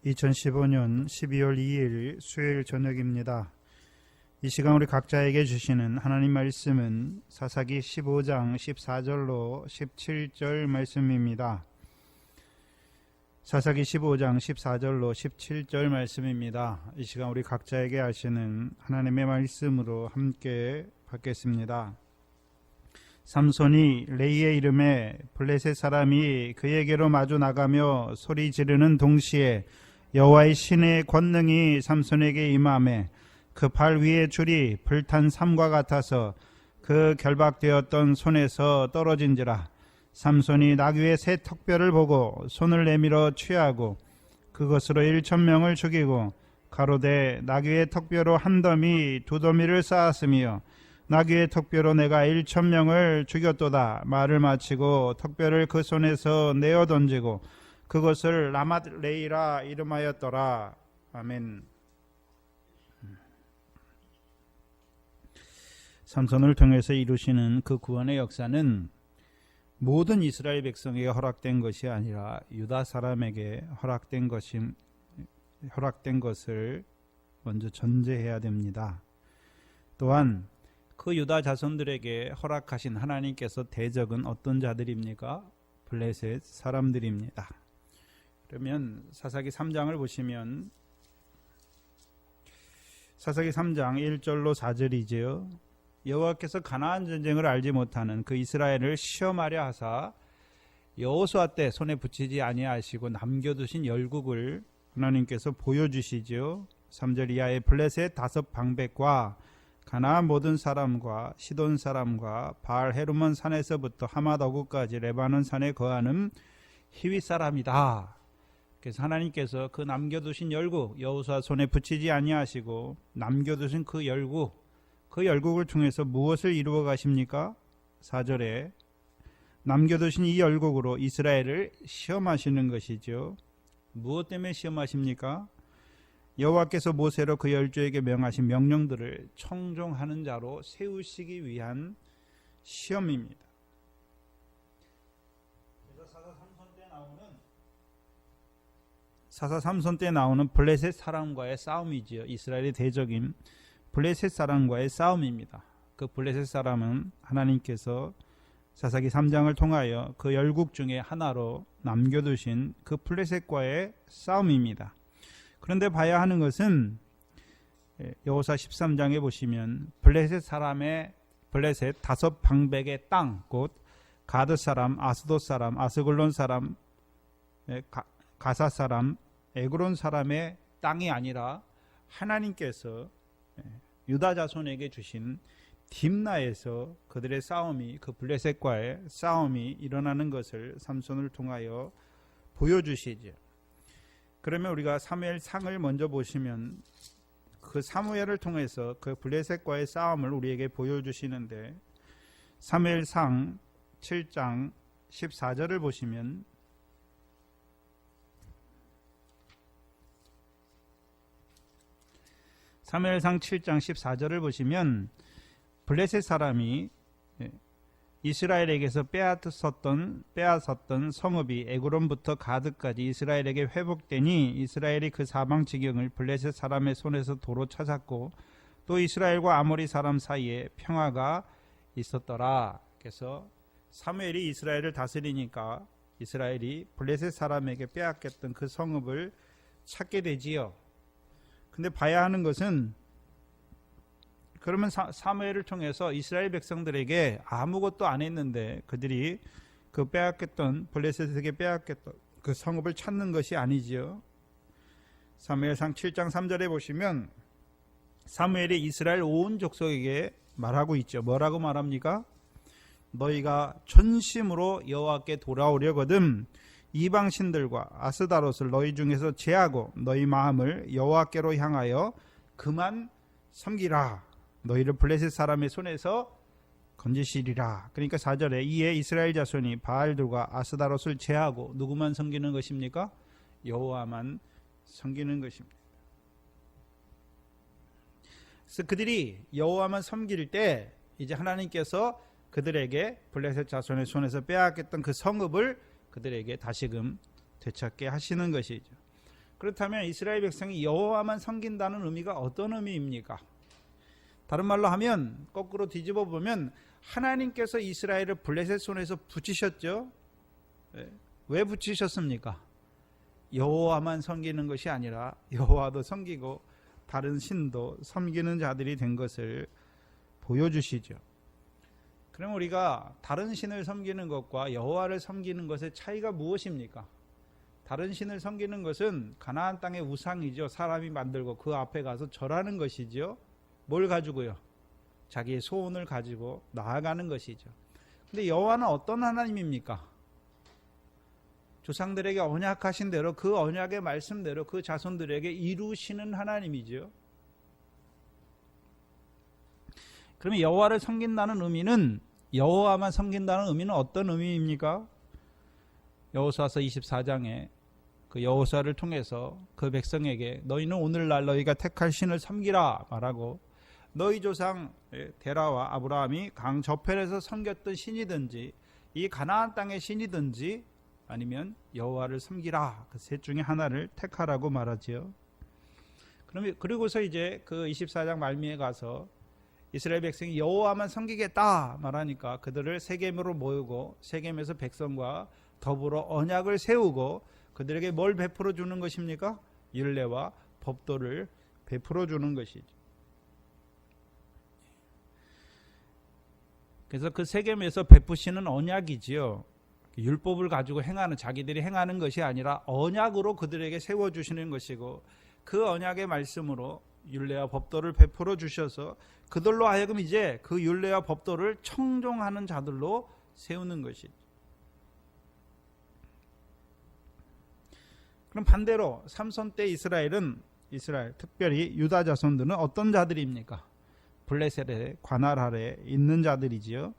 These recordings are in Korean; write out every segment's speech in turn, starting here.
2015년 12월 2일 수요일 저녁입니다. 이 시간 우리 각자에게 주시는 하나님 말씀은 사사기 15장 14절로 17절 말씀입니다. 사사기 15장 14절로 17절 말씀입니다. 이 시간 우리 각자에게 하시는 하나님의 말씀으로 함께 받겠습니다. 삼손이 레이의 이름에 블레셋 사람이 그에게로 마주 나가며 소리 지르는 동시에 여호와의 신의 권능이 삼손에게 임하매 그 발 위의 줄이 불탄 삼과 같아서 그 결박되었던 손에서 떨어진지라. 삼손이 나귀의 새 턱뼈를 보고 손을 내밀어 취하고 그것으로 1,000명을 죽이고 가로되 나귀의 턱뼈로 한 더미 두 더미를 쌓았으며 나귀의 턱뼈로 내가 1,000명을 죽였도다. 말을 마치고 턱뼈를 그 손에서 내어 던지고 그것을 라맛 레이라 이름하였더라. 아멘. 삼손을 통해서 이루시는 그 구원의 역사는 모든 이스라엘 백성에게 허락된 것이 아니라 유다 사람에게 허락된 것을 먼저 전제해야 됩니다. 또한 그 유다 자손들에게 허락하신 하나님께서 대적은 어떤 자들입니까? 블레셋 사람들입니다. 그러면 사사기 3장을 보시면 사사기 3장 1절로 4절이지요. 여호와께서 가나안 전쟁을 알지 못하는 그 이스라엘을 시험하려 하사 여호수아 때 손에 붙이지 아니하시고 남겨두신 열국을 하나님께서 보여주시지요. 3절 이하의 블레셋 5 방백과 가나안 모든 사람과 시돈 사람과 바알 헤르몬 산에서부터 하맛 어구까지 레바논 산에 거하는 히윗 사람이다. 그래서 하나님께서 그 남겨두신 열국 여호수아 손에 붙이지 아니하시고 남겨두신 그 열국을 통해서 무엇을 이루어 가십니까? 4절에 남겨두신 이 열국으로 이스라엘을 시험하시는 것이죠. 무엇 때문에 시험하십니까? 여호와께서 모세로 그 열조에게 명하신 명령들을 청종하는 자로 세우시기 위한 시험입니다. 그래서 사사 삼손 때 나오는 블레셋 사람과의 싸움이지요. 이스라엘의 대적인 블레셋 사람과의 싸움입니다. 그 블레셋 사람은 하나님께서 사사기 3장을 통하여 그 열국 중에 하나로 남겨두신 그 블레셋과의 싸움입니다. 그런데 봐야 하는 것은 여호수아 13장에 보시면 블레셋 5 방백의 땅, 곧 가드 사람, 아스돗 사람, 아스글론 사람, 가사 사람, 에그론 사람의 땅이 아니라 하나님께서 유다 자손에게 주신 딥나에서 그들의 싸움이, 그 블레셋과의 싸움이 일어나는 것을 삼손을 통하여 보여주시죠. 그러면 우리가 사무엘상을 먼저 보시면 그 사무엘을 통해서 그 블레셋과의 싸움을 우리에게 보여주시는데 사무엘상 7장 14절을 보시면 사무엘상 7장 14절을 보시면 블레셋 사람이 이스라엘에게서 빼앗았던 성읍이 에그론부터 가드까지 이스라엘에게 회복되니 이스라엘이 그 사방 지경을 블레셋 사람의 손에서 도로 찾았고 또 이스라엘과 아모리 사람 사이에 평화가 있었더라. 그래서 사무엘이 이스라엘을 다스리니까 이스라엘이 블레셋 사람에게 빼앗겼던 그 성읍을 찾게 되지요. 근데 봐야 하는 것은 그러면 사무엘을 통해서 이스라엘 백성들에게 아무것도 안 했는데 그들이 그 빼앗겼던 블레셋에게 빼앗겼던 그 성읍을 찾는 것이 아니지요. 사무엘상 7장 3절에 보시면 사무엘이 이스라엘 온 족속에게 말하고 있죠. 뭐라고 말합니까? 너희가 전심으로 여호와께 돌아오려거든 이방 신들과 아스다롯을 너희 중에서 제하고 너희 마음을 여호와께로 향하여 그만 섬기라. 너희를 블레셋 사람의 손에서 건지시리라. 그러니까 4절에 이에 이스라엘 자손이 바알들과 아스다롯을 제하고 누구만 섬기는 것입니까? 여호와만 섬기는 것입니다. 그래서 그들이 여호와만 섬길 때 이제 하나님께서 그들에게 블레셋 자손의 손에서 빼앗겼던 그 성읍을 그들에게 다시금 되찾게 하시는 것이죠. 그렇다면 이스라엘 백성이 여호와만 섬긴다는 의미가 어떤 의미입니까? 다른 말로 하면 거꾸로 뒤집어 보면 하나님께서 이스라엘을 블레셋 손에서 붙이셨죠. 왜 붙이셨습니까? 여호와만 섬기는 것이 아니라 여호와도 섬기고 다른 신도 섬기는 자들이 된 것을 보여주시죠. 그럼 우리가 다른 신을 섬기는 것과 여호와를 섬기는 것의 차이가 무엇입니까? 다른 신을 섬기는 것은 가나안 땅의 우상이죠. 사람이 만들고 그 앞에 가서 절하는 것이죠. 뭘 가지고요? 자기의 소원을 가지고 나아가는 것이죠. 근데 여호와는 어떤 하나님입니까? 조상들에게 언약하신 대로 그 언약의 말씀대로 그 자손들에게 이루시는 하나님이죠. 그러면 여호와를 섬긴다는 의미는, 여호와만 섬긴다는 의미는 어떤 의미입니까? 여호수아서 24장에 그 여호수아를 통해서 그 백성에게 너희는 오늘날 너희가 택할 신을 섬기라 말하고, 너희 조상 데라와 아브라함이 강 저편에서 섬겼던 신이든지 이 가나안 땅의 신이든지 아니면 여호와를 섬기라, 그 셋 중에 하나를 택하라고 말하지요. 그리고서 이제 그 24장 말미에 가서 이스라엘 백성이 여호와만 섬기겠다 말하니까 그들을 세겜으로 모으고 세겜에서 백성과 더불어 언약을 세우고 그들에게 뭘 베풀어 주는 것입니까? 율례와 법도를 베풀어 주는 것이죠. 그래서 그 세겜에서 베푸시는 언약이지요. 율법을 가지고 행하는, 자기들이 행하는 것이 아니라 언약으로 그들에게 세워주시는 것이고, 그 언약의 말씀으로 율례와 법도를 베풀어 주셔서 그들로 하여금 이제 그 율례와 법도를 청종하는 자들로 세우는 것이죠. 그럼 반대로 삼손 때 이스라엘, 특별히 유다 자손들은 어떤 자들입니까? 블레셋의 관할 아래 있는 자들이지요.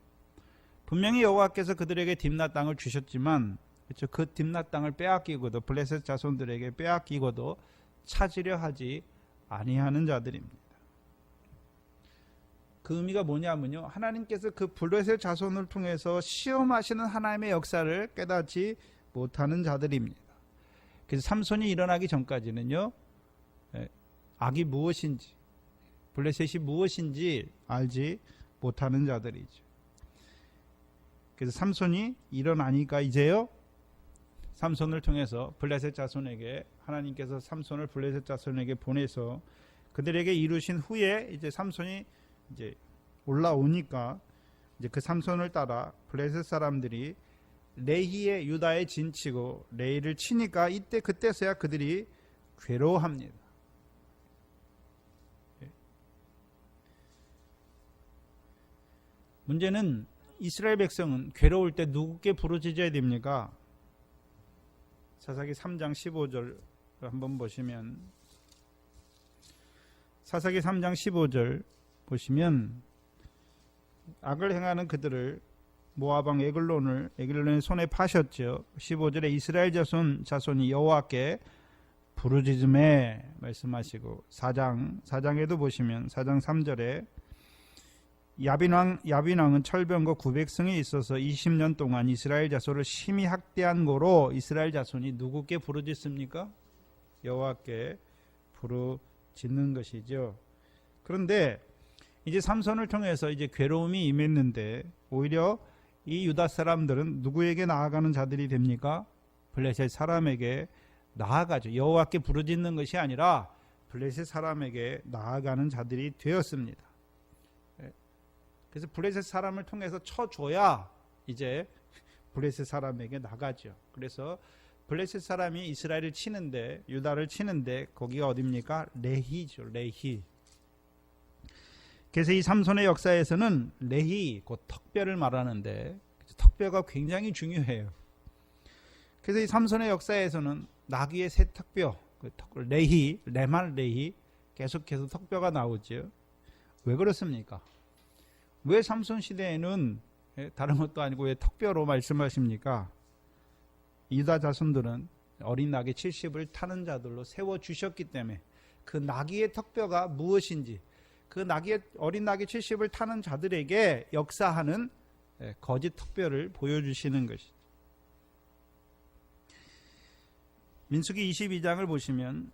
분명히 여호와께서 그들에게 딥낫 땅을 주셨지만, 그렇죠? 그 딥낫 땅을 빼앗기고도, 블레셋 자손들에게 빼앗기고도 찾으려 하지 아니하는 자들입니다. 그 의미가 뭐냐면요, 하나님께서 그 블레셋 자손을 통해서 시험하시는 하나님의 역사를 깨닫지 못하는 자들입니다. 그래서 삼손이 일어나기 전까지는요, 악이 무엇인지, 블레셋이 무엇인지 알지 못하는 자들이죠. 그래서 삼손이 일어나니까 이제요, 삼손을 통해서 블레셋 자손에게, 하나님께서 삼손을 블레셋 자손에게 보내서 그들에게 이루신 후에 이제 삼손이 이제 올라오니까 이제 그 삼손을 따라 블레셋 사람들이 레히의 유다에 진치고 레히를 치니까 이때 그때서야 그들이 괴로워합니다. 문제는 이스라엘 백성은 괴로울 때 누구께 부르짖어야 됩니까? 사사기 3장 15절 한번 보시면, 사사기 3장 15절 보시면, 악을 행하는 그들을 모압 왕 에글론의 손에 파셨죠. 15절에 이스라엘 자손이 여호와께 부르짖음에 말씀하시고, 4장에도 보시면 4장 3절에 야빈왕은 철병거 900승에 있어서 20년 동안 이스라엘 자손을 심히 학대한 고로 이스라엘 자손이 누구께 부르짖습니까? 여호와께 부르짖는 것이죠. 그런데 이제 삼손을 통해서 이제 괴로움이 임했는데 오히려 이 유다 사람들은 누구에게 나아가는 자들이 됩니까? 블레셋 사람에게 나아가죠. 여호와께 부르짖는 것이 아니라 블레셋 사람에게 나아가는 자들이 되었습니다. 그래서 블레셋 사람을 통해서 쳐줘야 이제 블레셋 사람에게 나가죠. 그래서 블레셋 사람이 이스라엘을 치는데, 유다를 치는데 거기가 어디입니까? 레히죠. 레히. 그래서 이 삼손의 역사에서는 레히, 곧 턱뼈를 말하는데 턱뼈가 굉장히 중요해요. 그래서 이 삼손의 역사에서는 나귀의 새 턱뼈, 레히, 레말 레히, 계속해서 턱뼈가 나오죠. 왜 그렇습니까? 왜 삼손 시대에는 다른 것도 아니고 왜 턱뼈로 말씀하십니까? 유다 자손들은 어린 나귀 70을 타는 자들로 세워주셨기 때문에 그 나귀의 턱뼈가 무엇인지, 그 어린 나귀 70을 타는 자들에게 역사하는 거짓 턱뼈를 보여주시는 것이죠. 민수기 22장을 보시면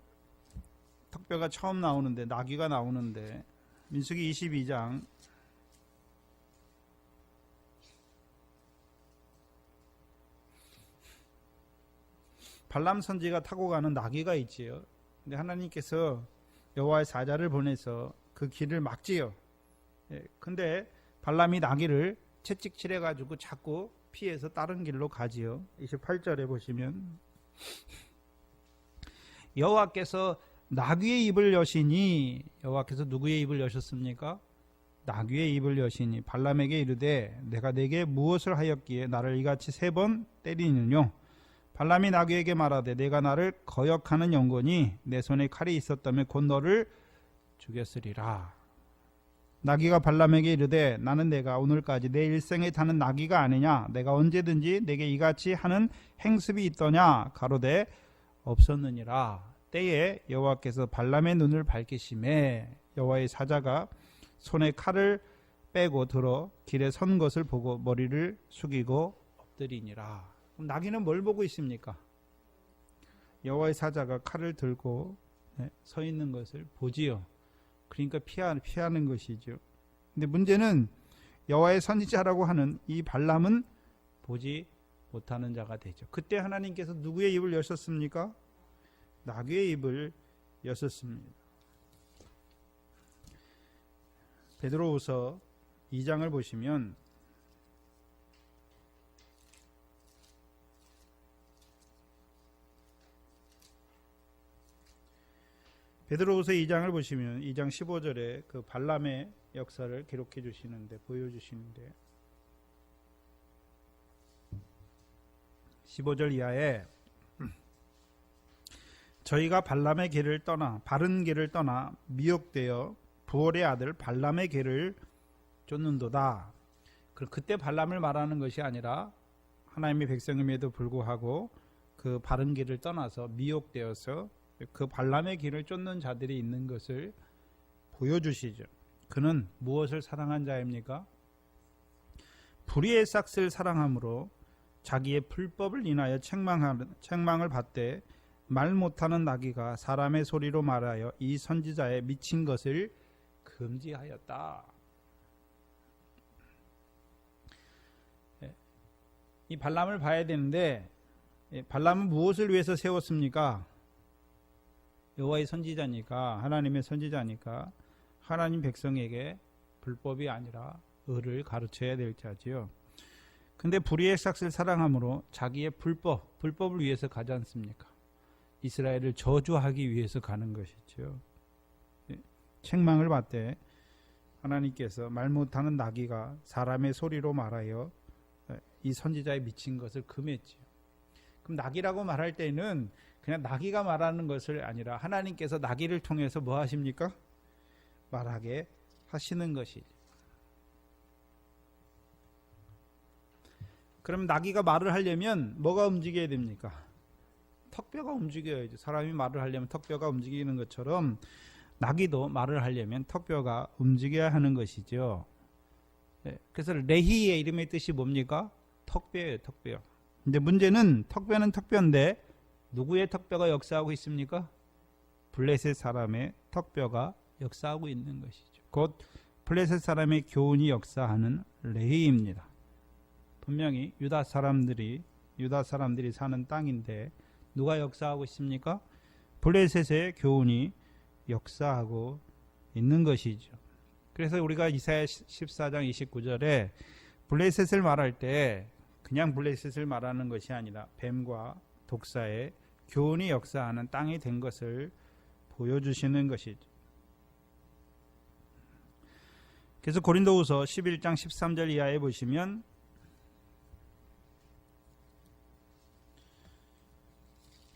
턱뼈가 처음 나오는데, 나귀가 나오는데, 민수기 22장 발람 선지가 타고 가는 나귀가 있지요. 근데 하나님께서 여호와의 사자를 보내서 그 길을 막지요. 근데 발람이 나귀를 채찍질해 가지고 자꾸 피해서 다른 길로 가지요. 28절에 보시면 여호와께서 나귀의 입을 여시니, 여호와께서 누구의 입을 여셨습니까? 나귀의 입을 여시니 발람에게 이르되 내가 네게 무엇을 하였기에 나를 이같이 3번 때리느뇨? 발람이 나귀에게 말하되 내가 나를 거역하는 영혼이 내 손에 칼이 있었다면 곧 너를 죽였으리라. 나귀가 발람에게 이르되 나는 내가 오늘까지 내 일생에 타는 나귀가 아니냐? 내가 언제든지 내게 이같이 하는 행습이 있더냐? 가로되 없었느니라. 때에 여호와께서 발람의 눈을 밝히심에 여호와의 사자가 손에 칼을 빼고 들어 길에 선 것을 보고 머리를 숙이고 엎드리니라. 그럼 나귀는 뭘 보고 있습니까? 여호와의 사자가 칼을 들고 서 있는 것을 보지요. 그러니까 피하는 것이죠. 근데 문제는 여호와의 선지자라고 하는 이 발람은 보지 못하는 자가 되죠. 그때 하나님께서 누구의 입을 여셨습니까? 나귀의 입을 여셨습니다. 베드로후서 2장을 보시면 베드로후서 2장을 보시면 2장 15절에 그 발람의 역사를 기록해 주시는데, 보여주시는데 15절 이하에 저희가 발람의 길을 떠나 바른 길을 떠나 미혹되어 부올의 아들 발람의 길을 쫓는도다. 그때 발람을 말하는 것이 아니라 하나님의 백성임에도 불구하고 그 바른 길을 떠나서 미혹되어서 그 발람의 길을 쫓는 자들이 있는 것을 보여주시죠. 그는 무엇을 사랑한 자입니까? 불의의 싹을 사랑함으로 자기의 불법을 인하여 책망을 받되 말 못하는 나귀가 사람의 소리로 말하여 이 선지자의 미친 것을 금지하였다. 이 발람을 봐야 되는데, 발람은 무엇을 위해서 세웠습니까? 여호와의 선지자니까, 하나님의 선지자니까 하나님 백성에게 불법이 아니라 의를 가르쳐야 될 자지요. 근데 불의의 싹을 사랑함으로 자기의 불법을 위해서 가지 않습니까? 이스라엘을 저주하기 위해서 가는 것이죠. 책망을 받되 하나님께서 말 못하는 나귀가 사람의 소리로 말하여 이 선지자의 미친 것을 금했지요. 그럼 나귀라고 말할 때는 그냥 나귀가 말하는 것을 아니라 하나님께서 나귀를 통해서 뭐 하십니까? 말하게 하시는 것이죠. 그럼 나귀가 말을 하려면 뭐가 움직여야 됩니까? 턱뼈가 움직여야죠. 사람이 말을 하려면 턱뼈가 움직이는 것처럼 나귀도 말을 하려면 턱뼈가 움직여야 하는 것이죠. 그래서 레히의 이름의 뜻이 뭡니까? 턱뼈예요, 턱뼈. 근데 문제는 턱뼈는 턱뼈인데 누구의 턱뼈가 역사하고 있습니까? 블레셋 사람의 턱뼈가 역사하고 있는 것이죠. 곧 블레셋 사람의 교훈이 역사하는 레히입니다. 분명히 유다 사람들이 사는 땅인데 누가 역사하고 있습니까? 블레셋의 교훈이 역사하고 있는 것이죠. 그래서 우리가 이사야 14장 29절에 블레셋을 말할 때 그냥 블레셋을 말하는 것이 아니라 뱀과 독사의 교훈이 역사하는 땅이 된 것을 보여주시는 것이죠. 그래서 고린도후서 11장 13절 이하에 보시면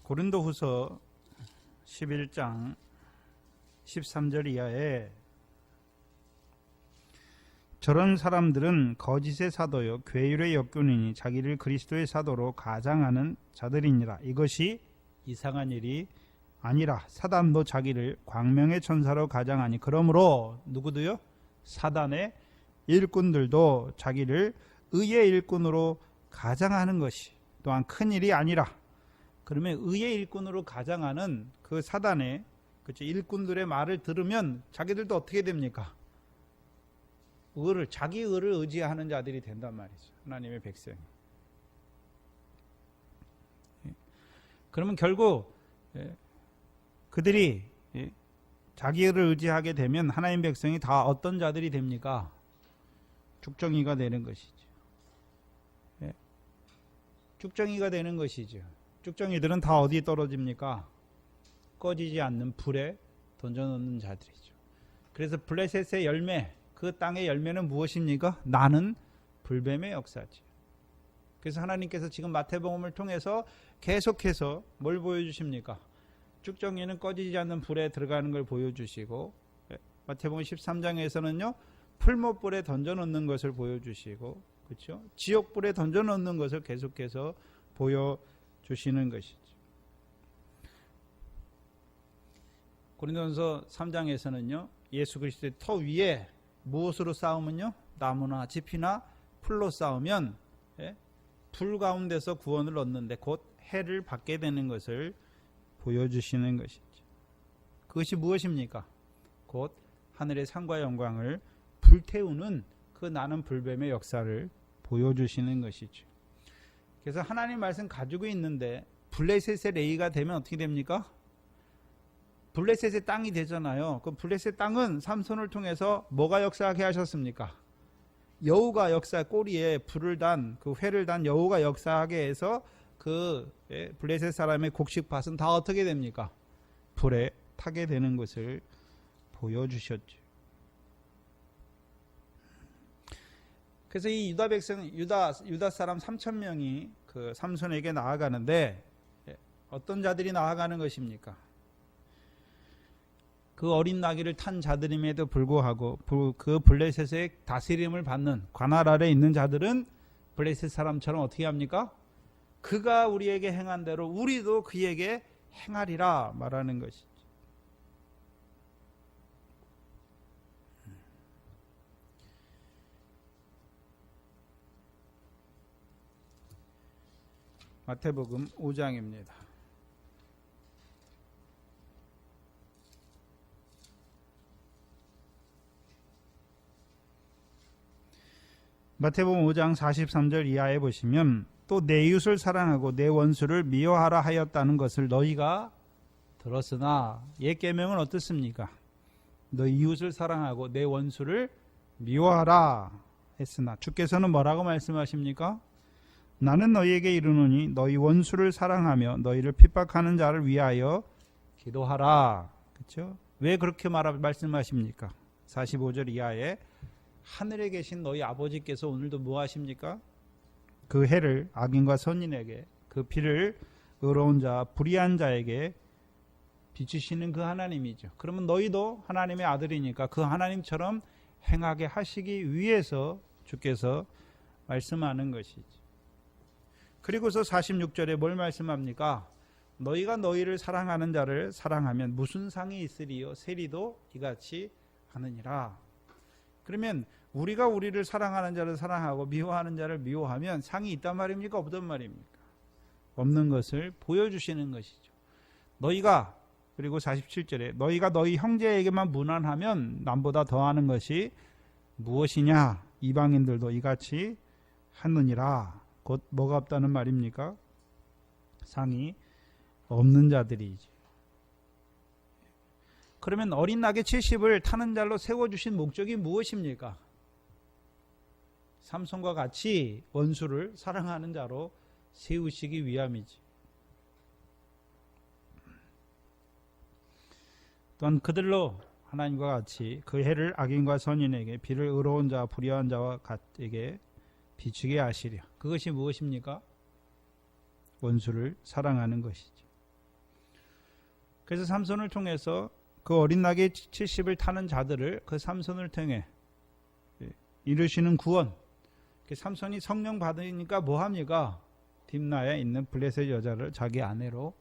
고린도후서 11장 13절 이하에 저런 사람들은 거짓의 사도요 괴율의 역군이니 자기를 그리스도의 사도로 가장하는 자들이니라. 이것이 이상한 일이 아니라 사단도 자기를 광명의 천사로 가장하니 그러므로 누구도요? 사단의 일꾼들도 자기를 의의 일꾼으로 가장하는 것이 또한 큰 일이 아니라 그러면 의의 일꾼으로 가장하는 그 사단의 그렇죠? 일꾼들의 말을 들으면 자기들도 어떻게 됩니까? 자기 의를 의지하는 자들이 된단 말이죠. 하나님의 백성이. 그러면 결국 그들이 자기 의를 의지하게 되면 하나님 백성이 다 어떤 자들이 됩니까? 죽정이가 되는 것이죠. 죽정이가 되는 것이죠. 죽정이들은 다 어디에 떨어집니까? 꺼지지 않는 불에 던져놓는 자들이죠. 그래서 블레셋의 열매, 그 땅의 열매는 무엇입니까? 나는 불뱀의 역사지. 그래서 하나님께서 지금 마태복음을 통해서 계속해서 뭘 보여주십니까? 죽정이는 꺼지지 않는 불에 들어가는 걸 보여주시고, 마태복음 13장에서는요 풀못불에 던져놓는 것을 보여주시고, 그렇죠? 지옥불에 던져놓는 것을 계속해서 보여주시는 것이죠. 고린도전서 3장에서는요 예수 그리스도의 터 위에 무엇으로 싸우면요? 나무나 짚이나 풀로 싸우면 불 가운데서 구원을 얻는데 곧 해를 받게 되는 것을 보여주시는 것이죠. 그것이 무엇입니까? 곧 하늘의 상과 영광을 불태우는 그 나는 불뱀의 역사를 보여주시는 것이죠. 그래서 하나님 말씀 가지고 있는데 블레셋의 레이가 되면 어떻게 됩니까? 블레셋의 땅이 되잖아요. 그 블레셋 땅은 삼손을 통해서 뭐가 역사하게 하셨습니까? 여우가 꼬리에 불을 단, 그 회를 단 여우가 역사하게 해서 그 블레셋 사람의 곡식밭은 다 어떻게 됩니까? 불에 타게 되는 것을 보여주셨죠. 그래서 이 유다 백성, 유다 사람 3,000명이 그 삼손에게 나아가는데 어떤 자들이 나아가는 것입니까? 그 어린 나귀를 탄 자들임에도 불구하고 그 블레셋의 다스림을 받는 관할 아래 있는 자들은 블레셋 사람처럼 어떻게 합니까? 그가 우리에게 행한 대로 우리도 그에게 행하리라 말하는 것이죠. 마태복음 5장입니다. 마태복음 5장 43절 이하에 보시면 또 내 이웃을 사랑하고 내 원수를 미워하라 하였다는 것을 너희가 들었으나 옛 계명은 어떻습니까? 너희 이웃을 사랑하고 내 원수를 미워하라 했으나 주께서는 뭐라고 말씀하십니까? 나는 너희에게 이르노니 너희 원수를 사랑하며 너희를 핍박하는 자를 위하여 기도하라. 그렇죠? 왜 그렇게 말씀하십니까? 45절 이하에 하늘에 계신 너희 아버지께서 오늘도 뭐 하십니까? 그 해를 악인과 선인에게 그 피를 의로운 자 불의한 자에게 비추시는 그 하나님이죠. 그러면 너희도 하나님의 아들이니까 그 하나님처럼 행하게 하시기 위해서 주께서 말씀하는 것이지. 그리고서 46절에 뭘 말씀합니까? 너희가 너희를 사랑하는 자를 사랑하면 무슨 상이 있으리요? 세리도 이같이 하느니라. 그러면 우리가 우리를 사랑하는 자를 사랑하고 미워하는 자를 미워하면 상이 있단 말입니까? 없단 말입니까? 없는 것을 보여주시는 것이죠. 너희가, 그리고 47절에 너희가 너희 형제에게만 무난하면 남보다 더하는 것이 무엇이냐? 이방인들도 이같이 하느니라. 곧 뭐가 없다는 말입니까? 상이 없는 자들이지. 그러면 어린 낙의 70을 타는 자로 세워주신 목적이 무엇입니까? 삼손과 같이 원수를 사랑하는 자로 세우시기 위함이지. 또한 그들로 하나님과 같이 그 해를 악인과 선인에게 비를 의로운 자와 불의한 자와 같에게 비추게 하시려. 그것이 무엇입니까? 원수를 사랑하는 것이죠. 그래서 삼손을 통해서 그 어린 낙의 70을 타는 자들을 그 삼손을 통해 이루시는 구원. 삼손이 성령 받으니까 뭐합니까? 딥나에 있는 블레셋 여자를 자기 아내로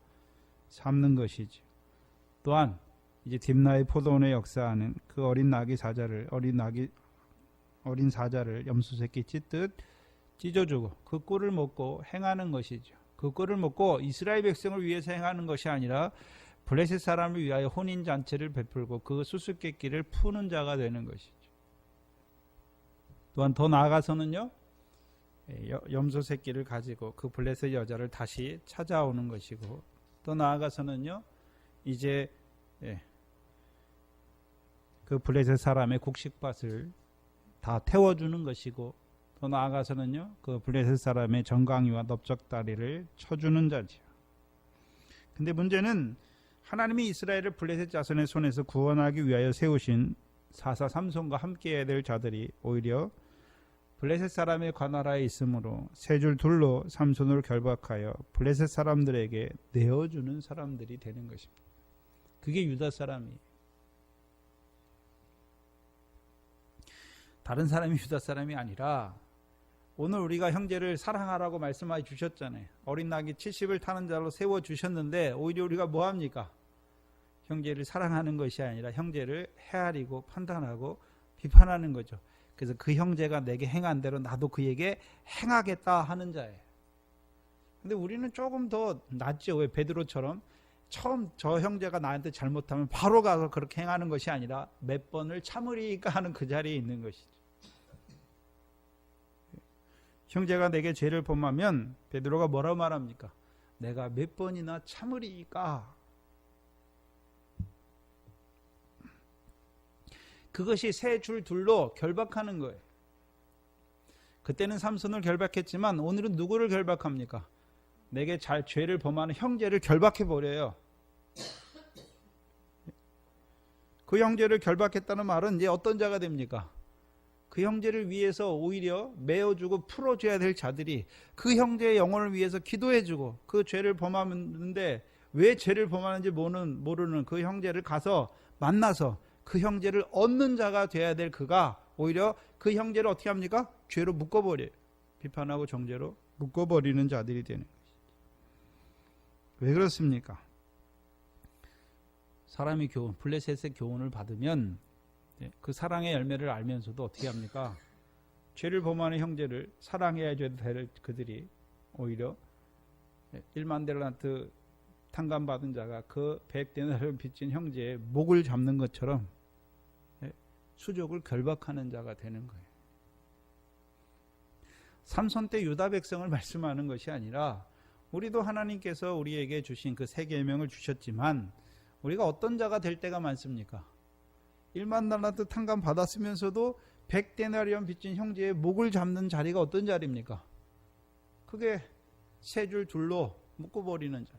삼는 것이죠. 또한 이제 딥나의 포도원에 역사하는 그 어린 사자를 염소 새끼 찢듯 찢어주고 그 꿀을 먹고 행하는 것이죠. 그 꼴을 먹고 이스라엘 백성을 위해서 행하는 것이 아니라 블레셋 사람을 위하여 혼인잔치를 베풀고 그 수수께끼를 푸는 자가 되는 것이죠. 또한 더 나아가서는요, 염소 새끼를 가지고 그 블레셋 여자를 다시 찾아오는 것이고, 또 나아가서는요, 이제 그 블레셋 사람의 곡식밭을 다 태워주는 것이고, 또 나아가서는요, 그 블레셋 사람의 정강이와 넓적다리를 쳐주는 자지요. 근데 문제는 하나님이 이스라엘을 블레셋 자손의 손에서 구원하기 위하여 세우신 사사 삼손과 함께해야 될 자들이 오히려 블레셋 사람의 관할하에 있으므로 세 줄 둘로 삼손을 결박하여 블레셋 사람들에게 내어주는 사람들이 되는 것입니다. 그게 유다 사람이에요. 다른 사람이 유다 사람이 아니라 오늘 우리가 형제를 사랑하라고 말씀해 주셨잖아요. 어린 나귀 70을 타는 자로 세워주셨는데 오히려 우리가 뭐합니까? 형제를 사랑하는 것이 아니라 형제를 헤아리고 판단하고 비판하는 거죠. 그래서 그 형제가 내게 행한 대로 나도 그에게 행하겠다 하는 자예요. 근데 우리는 조금 더 낫죠. 왜 베드로처럼 처음 저 형제가 나한테 잘못하면 바로 가서 그렇게 행하는 것이 아니라 몇 번을 참으리까 하는 그 자리에 있는 것이죠. 형제가 내게 죄를 범하면 베드로가 뭐라고 말합니까? 내가 몇 번이나 참으리까? 그것이 세 줄 둘로 결박하는 거예요. 그때는 삼손을 결박했지만 오늘은 누구를 결박합니까? 내게 죄를 범하는 형제를 결박해버려요. 그 형제를 결박했다는 말은 이제 어떤 자가 됩니까? 그 형제를 위해서 오히려 메어주고 풀어줘야 될 자들이 그 형제의 영혼을 위해서 기도해주고 그 죄를 범하는데 왜 죄를 범하는지 모르는 그 형제를 가서 만나서 그 형제를 얻는 자가 돼야 될 그가 오히려 그 형제를 어떻게 합니까? 죄로 묶어버려요. 비판하고 정죄로 묶어버리는 자들이 되는 것이죠. 왜 그렇습니까? 사람이 블레셋의 교훈을 받으면 그 사랑의 열매를 알면서도 어떻게 합니까? 죄를 범하는 형제를 사랑해야 될 그들이 오히려 1만 데나트 탕감받은 자가 그 100데나리온 빚진 형제의 목을 잡는 것처럼 수족을 결박하는 자가 되는 거예요. 삼손 때 유다 백성을 말씀하는 것이 아니라 우리도 하나님께서 우리에게 주신 그 세 계명을 주셨지만 우리가 어떤 자가 될 때가 많습니까? 1만 달란트 탕감 받았으면서도 100데나리온 빚진 형제의 목을 잡는 자리가 어떤 자리입니까? 그게 세 줄 둘로 묶어버리는 자죠.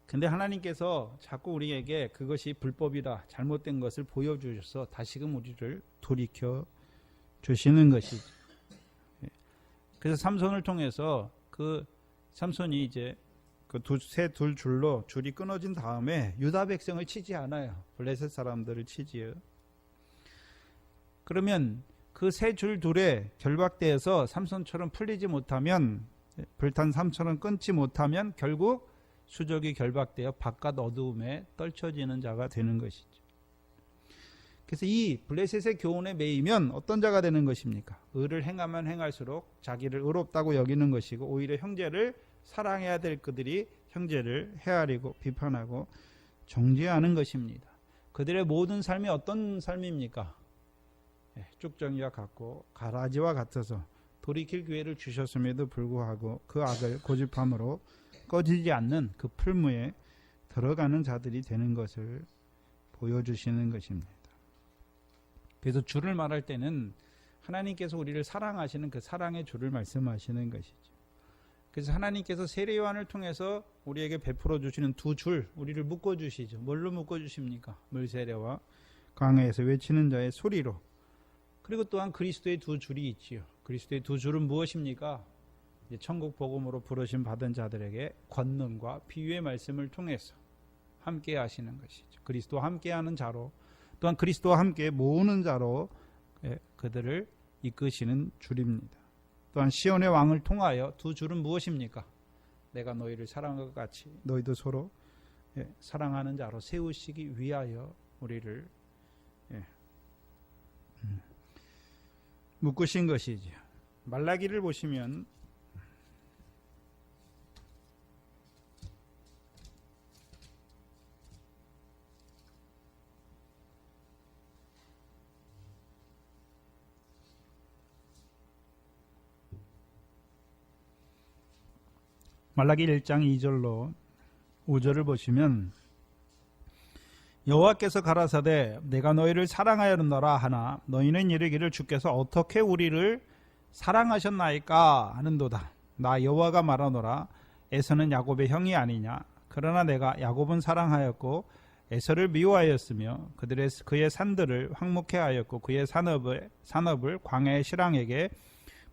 근데 하나님께서 자꾸 우리에게 그것이 불법이다, 잘못된 것을 보여주셔서 다시금 우리를 돌이켜 주시는 것이죠. 그래서 삼손을 통해서 그 삼손이 이제 그 세 줄로 줄이 끊어진 다음에 유다 백성을 치지 않아요. 블레셋 사람들을 치지요. 그러면 그 세 줄 둘에 결박되어서 삼손처럼 풀리지 못하면, 불탄 삼손은 끊지 못하면 결국 수족이 결박되어 바깥 어두움에 떨쳐지는 자가 되는 것이죠. 그래서 이 블레셋의 교훈에 매이면 어떤 자가 되는 것입니까? 의를 행하면 행할수록 자기를 의롭다고 여기는 것이고 오히려 형제를 사랑해야 될 그들이 형제를 헤아리고 비판하고 정죄하는 것입니다. 그들의 모든 삶이 어떤 삶입니까? 쭉정이와 같고 가라지와 같아서 돌이킬 기회를 주셨음에도 불구하고 그 악을 고집함으로 꺼지지 않는 그 풀무에 들어가는 자들이 되는 것을 보여주시는 것입니다. 그래서 주를 말할 때는 하나님께서 우리를 사랑하시는 그 사랑의 주를 말씀하시는 것이죠. 그래서 하나님께서 세례요한을 통해서 우리에게 베풀어 주시는 두 줄, 우리를 묶어 주시죠. 뭘로 묶어 주십니까? 물세례와 광야에서 외치는 자의 소리로. 그리고 또한 그리스도의 두 줄이 있지요. 그리스도의 두 줄은 무엇입니까? 이제 천국 복음으로 부르심 받은 자들에게 권능과 비유의 말씀을 통해서 함께 하시는 것이죠. 그리스도와 함께하는 자로, 또한 그리스도와 함께 모으는 자로 그들을 이끄시는 줄입니다. 또한 시온의 왕을 통하여 두 줄은 무엇입니까? 내가 너희를 사랑한 것 같이 너희도 서로 사랑하는 자로 세우시기 위하여 우리를 묶으신 것이지요. 말라기를 보시면 말라기 1장 2절로 5절을 보시면 여호와께서 가라사대 내가 너희를 사랑하였노라 하나 너희는 이르기를 주께서 어떻게 우리를 사랑하셨나이까 하는도다. 나 여호와가 말하노라 에서는 야곱의 형이 아니냐. 그러나 내가 야곱은 사랑하였고 에서를 미워하였으며 그의 산들을 황무케 하였고 그의 산업을 광야의 실랑에게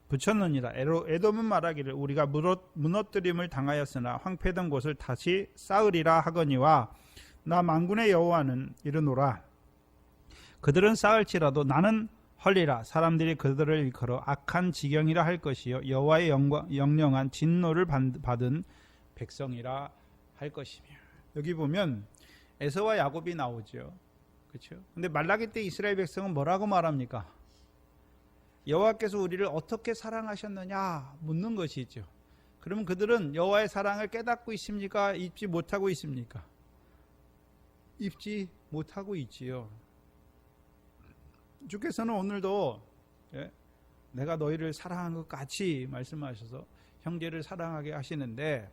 붙였느니라. 에돔은 말하기를 우리가 무너뜨림을 당하였으나 황폐된 곳을 다시 쌓으리라 하거니와 나 만군의 여호와는 이르노라 그들은 쌓을지라도 나는 헐리라. 사람들이 그들을 일컬어 악한 지경이라 할 것이요 여호와의 영영한 진노를 받은 백성이라 할 것이며. 여기 보면 에서와 야곱이 나오죠. 그렇죠? 근데 말라기 때 이스라엘 백성은 뭐라고 말합니까? 여호와께서 우리를 어떻게 사랑하셨느냐 묻는 것이죠. 그러면 그들은 여호와의 사랑을 깨닫고 있습니까? 입지 못하고 있습니까? 입지 못하고 있지요. 주께서는 오늘도 내가 너희를 사랑한 것 같이 말씀하셔서 형제를 사랑하게 하시는데,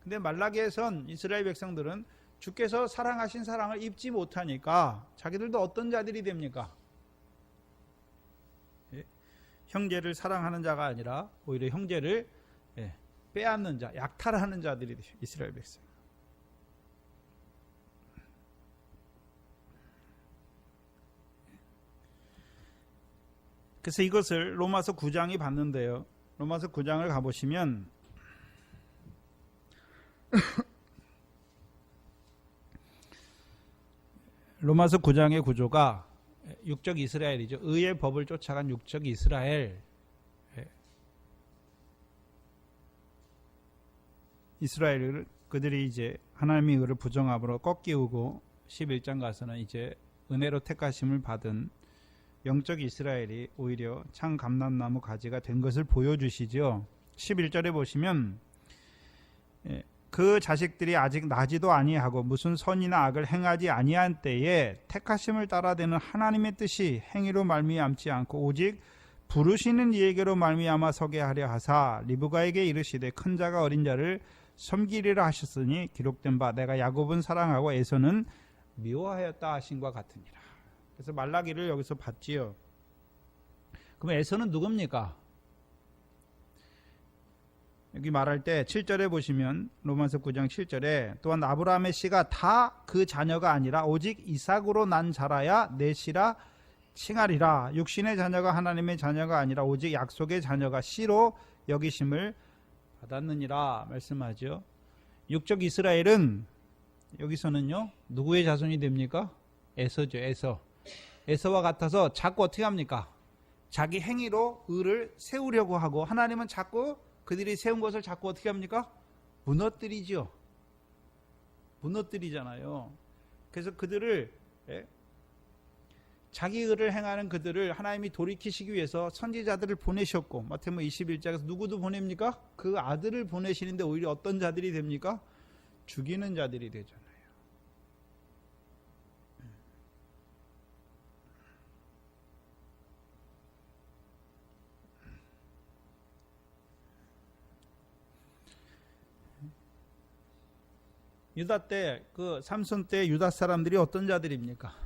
근데 말라기에선 이스라엘 백성들은 주께서 사랑하신 사랑을 입지 못하니까 자기들도 어떤 자들이 됩니까? 형제를 사랑하는 자가 아니라 오히려 형제를 빼앗는 자, 약탈하는 자들이 돼요. 이스라엘 백성. 그래서 이것을 로마서 9장이 봤는데요. 로마서 9장을 가보시면 로마서 9장의 구조가 육적 이스라엘이죠. 의의 법을 쫓아간 육적 이스라엘. 이스라엘을 그들이 이제 하나님의 의를 부정함으로 꺾이우고 11장 가서는 이제 은혜로 택하심을 받은 영적 이스라엘이 오히려 창 감람나무 가지가 된 것을 보여주시죠. 11절에 보시면 그 자식들이 아직 나지도 아니하고 무슨 선이나 악을 행하지 아니한 때에 택하심을 따라되는 하나님의 뜻이 행위로 말미암지 않고 오직 부르시는 이에게로 말미암아 서게 하려 하사 리브가에게 이르시되 큰 자가 어린 자를 섬기리라 하셨으니 기록된 바 내가 야곱은 사랑하고 에서는 미워하였다 하신과 같으니라. 그래서 말라기를 여기서 봤지요. 그럼 에서는 누굽니까? 여기 말할 때 7절에 보시면 로마서 9장 7절에 또한 아브라함의 씨가 다 그 자녀가 아니라 오직 이삭으로 난 자라야 내 씨라 칭하리라. 육신의 자녀가 하나님의 자녀가 아니라 오직 약속의 자녀가 씨로 여기심을 받았느니라 말씀하죠. 육적 이스라엘은 여기서는요 누구의 자손이 됩니까? 에서죠. 에서와 같아서 자꾸 어떻게 합니까? 자기 행위로 의를 세우려고 하고 하나님은 자꾸 그들이 세운 것을 자꾸 어떻게 합니까? 무너뜨리죠. 무너뜨리잖아요. 그래서 그들을 자기 의를 행하는 그들을 하나님이 돌이키시기 위해서 선지자들을 보내셨고 마태복음 21장에서 누구도 보냅니까? 그 아들을 보내시는데 오히려 어떤 자들이 됩니까? 죽이는 자들이 되잖아요. 유다 때, 그 삼손 때 유다 사람들이 어떤 자들입니까?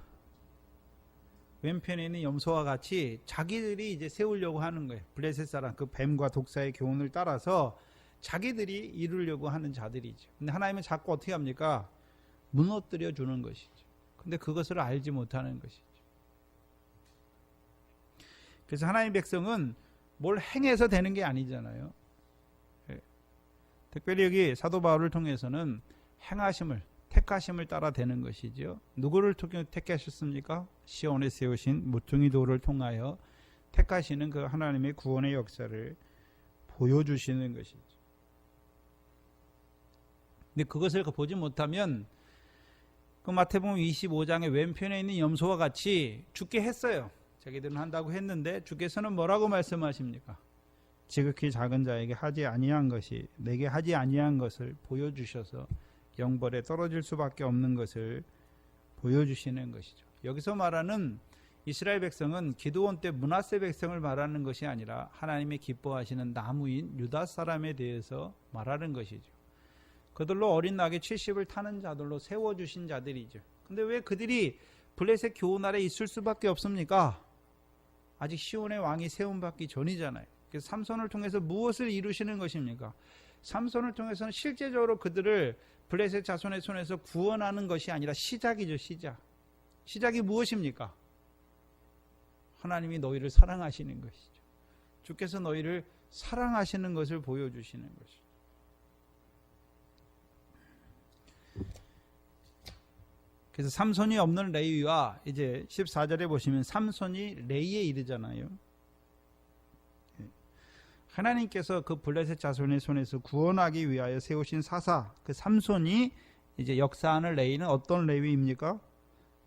왼편에 있는 염소와 같이 자기들이 이제 세우려고 하는 거예요. 블레셋 사람, 그 뱀과 독사의 교훈을 따라서 자기들이 이루려고 하는 자들이죠. 근데 하나님은 자꾸 어떻게 합니까? 무너뜨려 주는 것이죠. 근데 그것을 알지 못하는 것이죠. 그래서 하나님의 백성은 뭘 행해서 되는 게 아니잖아요. 특별히 여기 사도 바울을 통해서는 행하심을, 택하심을 따라 되는 것이죠. 누구를 택하셨습니까? 시온에 세우신 모퉁이 돌을 통하여 택하시는 그 하나님의 구원의 역사를 보여주시는 것이죠. 근데 그것을 보지 못하면 그 마태복음 25장의 왼편에 있는 염소와 같이 죽게 했어요. 자기들은 한다고 했는데 주께서는 뭐라고 말씀하십니까? 지극히 작은 자에게 하지 아니한 것이 내게 하지 아니한 것을 보여주셔서 영벌에 떨어질 수밖에 없는 것을 보여주시는 것이죠. 여기서 말하는 이스라엘 백성은 기드온 때 므낫세 백성을 말하는 것이 아니라 하나님의 기뻐하시는 나무인 유다 사람에 대해서 말하는 것이죠. 그들로 어린 낙의 70을 타는 자들로 세워주신 자들이죠. 근데 왜 그들이 블레셋 교훈 아래 있을 수밖에 없습니까? 아직 시온의 왕이 세움받기 전이잖아요. 그래서 삼손을 통해서 무엇을 이루시는 것입니까? 삼손을 통해서는 실제적으로 그들을 블레셋 자손의 손에서 구원하는 것이 아니라 시작이죠. 시작이 무엇입니까? 하나님이 너희를 사랑하시는 것이죠. 주께서 너희를 사랑하시는 것을 보여주시는 것이죠. 그래서 삼손이 없는 레위와 이제 14절에 보시면 삼손이 레위에 이르잖아요. 하나님께서 그 블레셋 자손의 손에서 구원하기 위하여 세우신 사사 그 삼손이 이제 역사하는 레위는 어떤 레위입니까?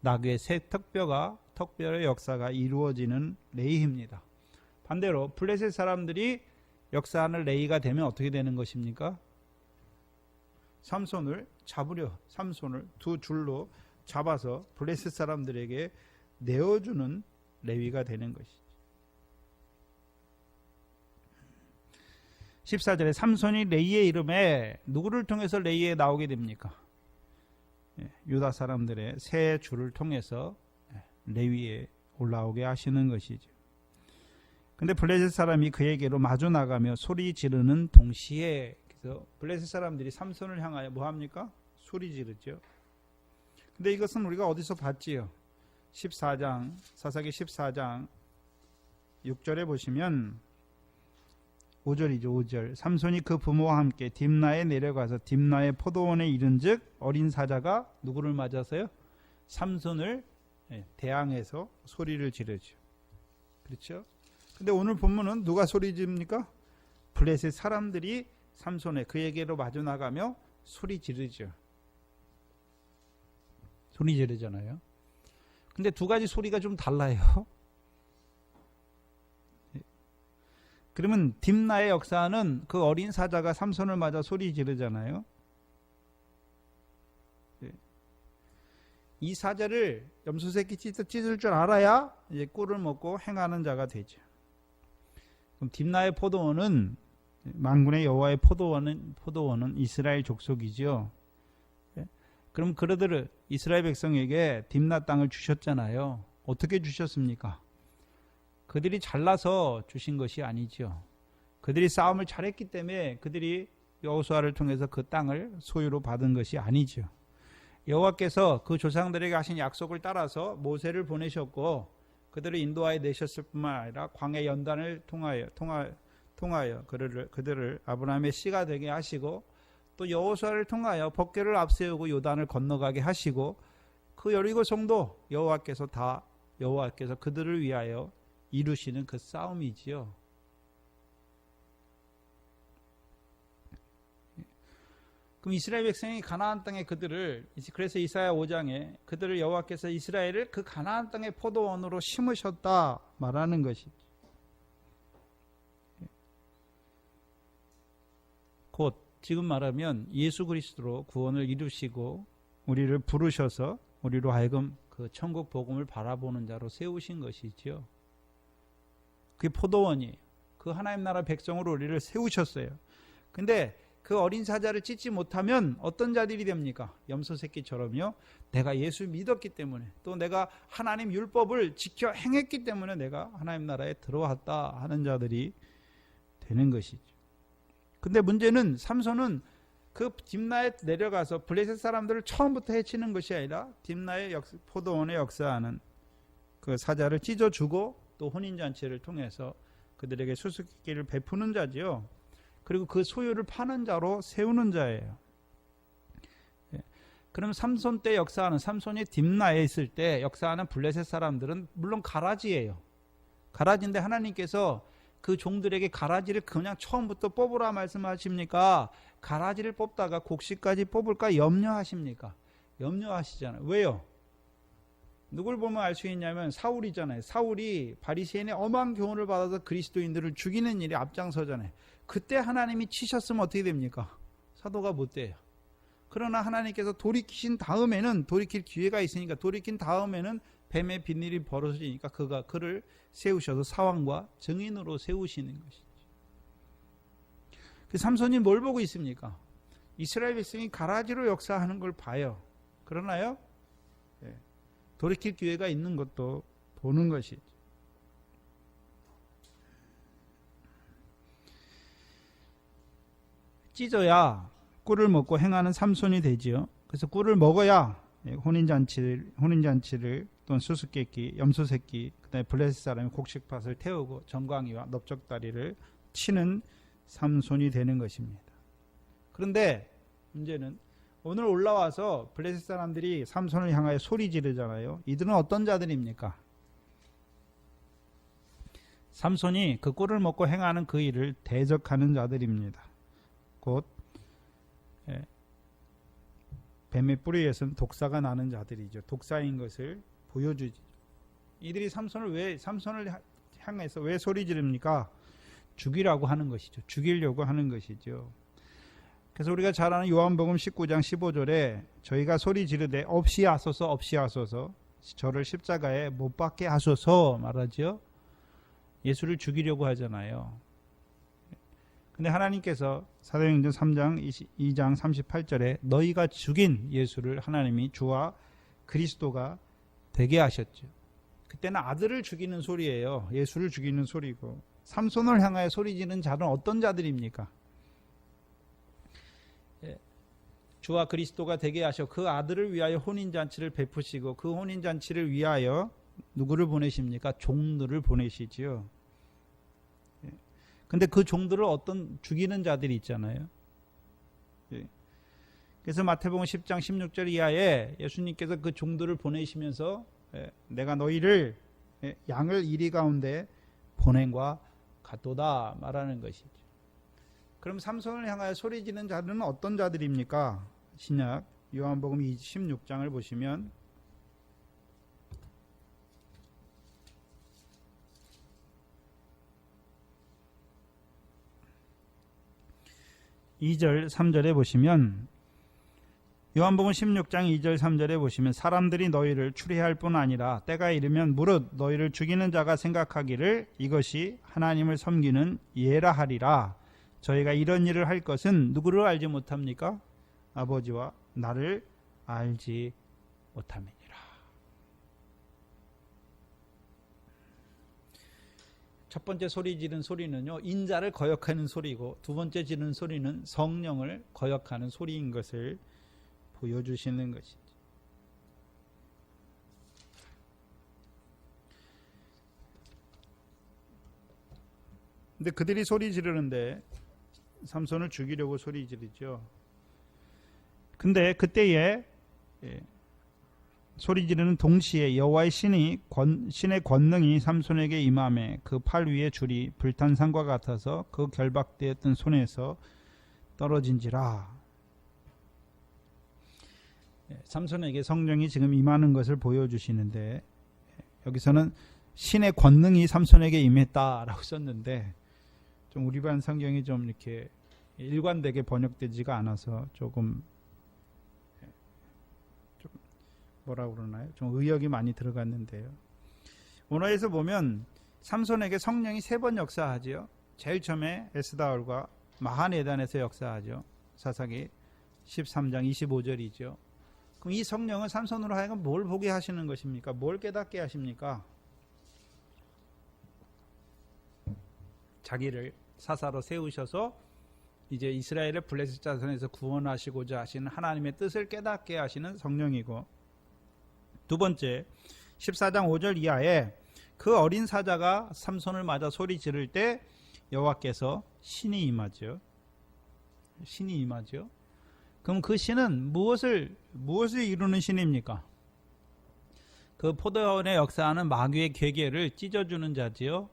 나그의 새 턱뼈의 역사가 이루어지는 레위입니다. 반대로 블레셋 사람들이 역사하는 레위가 되면 어떻게 되는 것입니까? 삼손을 잡으려 삼손을 두 줄로 잡아서 블레셋 사람들에게 내어주는 레위가 되는 것이죠. 14절에 삼손이 레위의 이름에 누구를 통해서 레위에 나오게 됩니까? 유다 사람들의 세 줄을 통해서 레위에 올라오게 하시는 것이죠. 근데 블레셋 사람이 그에게로 마주 나가며 소리 지르는 동시에 그래서 블레셋 사람들이 삼손을 향하여 뭐 합니까? 소리 지르죠. 근데 이것은 우리가 어디서 봤지요? 14장 사사기 14장 6절에 보시면 5절이죠. 5절 삼손이 그 부모와 함께 딥나에 내려가서 딥나의 포도원에 이른즉 어린 사자가 누구를 맞아서요? 삼손을 대항해서 소리를 지르죠. 그렇죠? 근데 오늘 본문은 누가 소리 지릅니까? 블레셋 사람들이 삼손에 그에게로 마주 나가며 소리 지르죠. 소리 지르잖아요. 근데 두 가지 소리가 좀 달라요. 그러면 딥나의 역사는 그 어린 사자가 삼손을 맞아 소리 지르잖아요. 이 사자를 염소새끼 찢을 줄 알아야 이제 꿀을 먹고 행하는 자가 되죠. 그럼 딥나의 포도원은 만군의 여호와의 포도원은 이스라엘 족속이죠. 그럼 그들을 이스라엘 백성에게 딥나 땅을 주셨잖아요. 어떻게 주셨습니까? 그들이 잘나서 주신 것이 아니죠. 그들이 싸움을 잘했기 때문에 그들이 여호수아를 통해서 그 땅을 소유로 받은 것이 아니죠. 여호와께서 그 조상들에게 하신 약속을 따라서 모세를 보내셨고 그들을 인도하여 내셨을 뿐만 아니라 광해 연단을 통하여 그들을 아브라함의 씨가 되게 하시고 또 여호수아를 통하여 법궤를 앞세우고 요단을 건너가게 하시고 그 여리고 성도 여호와께서 그들을 위하여 이루시는 그 싸움이지요. 그럼 이스라엘 백성이 가나안 땅에 그래서 이사야 5장에 그들을 여호와께서 이스라엘을 그 가나안 땅의 포도원으로 심으셨다 말하는 것이죠. 곧 지금 말하면 예수 그리스도로 구원을 이루시고 우리를 부르셔서 우리로 하여금 그 천국 복음을 바라보는 자로 세우신 것이지요. 그게 포도원이에요. 그 하나님 나라 백성으로 우리를 세우셨어요. 근데 그 어린 사자를 찢지 못하면 어떤 자들이 됩니까? 염소 새끼처럼요. 내가 예수 믿었기 때문에 또 내가 하나님 율법을 지켜 행했기 때문에 내가 하나님 나라에 들어왔다 하는 자들이 되는 것이죠. 근데 문제는 삼손은 그 딥나에 내려가서 블레셋 사람들을 처음부터 해치는 것이 아니라 딥나의 포도원에 역사하는 그 사자를 찢어주고 또 혼인잔치를 통해서 그들에게 수수께끼를 베푸는 자지요. 그리고 그 소유를 파는 자로 세우는 자예요. 그럼 삼손 때 역사하는 삼손이 딥나에 있을 때 역사하는 블레셋 사람들은 물론 가라지예요. 가라지인데 하나님께서 그 종들에게 가라지를 그냥 처음부터 뽑으라 말씀하십니까? 가라지를 뽑다가 곡식까지 뽑을까 염려하십니까? 염려하시잖아요. 왜요? 누굴 보면 알 수 있냐면 사울이잖아요. 사울이 바리새인의 엄한 교훈을 받아서 그리스도인들을 죽이는 일에 앞장서잖아요. 그때 하나님이 치셨으면 어떻게 됩니까? 사도가 못 돼요. 그러나 하나님께서 돌이키신 다음에는, 돌이킬 기회가 있으니까 돌이킨 다음에는 뱀의 빈일이 벌어지니까 그를 세우셔서 사왕과 증인으로 세우시는 것이죠. 그 삼손이 뭘 보고 있습니까? 이스라엘 백성이 가라지로 역사하는 걸 봐요. 그러나요? 돌이킬 기회가 있는 것도 보는 것이죠. 찢어야 꿀을 먹고 행하는 삼손이 되지요. 그래서 꿀을 먹어야 혼인잔치를 또는 수수께끼, 염소새끼, 그다음에 블레셋 사람이 곡식밭을 태우고 정광이와 넓적다리를 치는 삼손이 되는 것입니다. 그런데 문제는 오늘 올라와서 블레셋 사람들이 삼손을 향하여 소리 지르잖아요. 이들은 어떤 자들입니까? 삼손이 그 꿀을 먹고 행하는 그 일을 대적하는 자들입니다. 곧 뱀의 뿌리에서는 독사가 나는 자들이죠. 독사인 것을 보여주죠. 이들이 삼손을 향해서 왜 소리 지릅니까? 죽이라고 하는 것이죠. 죽이려고 하는 것이죠. 그래서 우리가 잘 아는 요한복음 19장 15절에 저희가 소리 지르되 없이 하소서 없이 하소서 저를 십자가에 못 박게 하소서 말하죠. 예수를 죽이려고 하잖아요. 근데 하나님께서 사도행전 3장 2장 38절에 너희가 죽인 예수를 하나님이 주와 그리스도가 되게 하셨죠. 그때는 아들을 죽이는 소리예요. 예수를 죽이는 소리고. 삼손을 향하여 소리지는 자는 어떤 자들입니까? 주와 그리스도가 되게 하셔 그 아들을 위하여 혼인잔치를 베푸시고 그 혼인잔치를 위하여 누구를 보내십니까? 종들을 보내시지요. 근데 그 종들을 어떤 죽이는 자들이 있잖아요. 그래서 마태복음 10장 16절 이하에 예수님께서 그 종들을 보내시면서 내가 너희를 양을 이리 가운데 보낸과 같도다 말하는 것이죠. 그럼 삼손을 향하여 소리지는 자들은 어떤 자들입니까? 신약 요한복음 16장을 보시면 (2절) (3절에) 보시면 요한복음 16장 2절 3절에 보시면 사람들이 너희를 추리할 뿐 아니라 때가 이르면 무릇 너희를 죽이는 자가 생각하기를 이것이 하나님을 섬기는 예라 하리라. 저희가 이런 일을 할 것은 누구를 알지 못합니까? 아버지와 나를 알지 못함이니라. 첫 번째 소리 지른 소리는요, 인자를 거역하는 소리고 두 번째 지른 소리는 성령을 거역하는 소리인 것을 보여주시는 것이죠. 근데 그들이 소리 지르는데 삼손을 죽이려고 소리 지르죠. 근데 그때에 소리 지르는 동시에 여호와의 신의 권능이 삼손에게 임함에 그 팔 위에 줄이 불탄 산과 같아서 그 결박되었던 손에서 떨어진지라. 삼손에게 성령이 지금 임하는 것을 보여주시는데 여기서는 신의 권능이 삼손에게 임했다라고 썼는데 좀 우리 반 성경이 좀 이렇게 일관되게 번역되지가 않아서 조금 뭐라고 그러나요? 좀 의역이 많이 들어갔는데요. 원어에서 보면 삼손에게 성령이 3번 역사하지요. 제일 처음에 에스다올과 마하네단에서 역사하죠. 사사기 13장 25절이죠. 그럼 이 성령은 삼손으로 하여금 뭘 보게 하시는 것입니까? 뭘 깨닫게 하십니까? 자기를 사사로 세우셔서 이제 이스라엘의 블레셋 자손에서 구원하시고자 하시는 하나님의 뜻을 깨닫게 하시는 성령이고, 두 번째 14장 5절 이하에 그 어린 사자가 삼손을 맞아 소리 지를 때 여호와께서 신이 임하죠. 신이 임하죠. 그럼 그 신은 무엇을 이루는 신입니까? 그 포도원에 역사하는 마귀의 괴계를 찢어주는 자지요.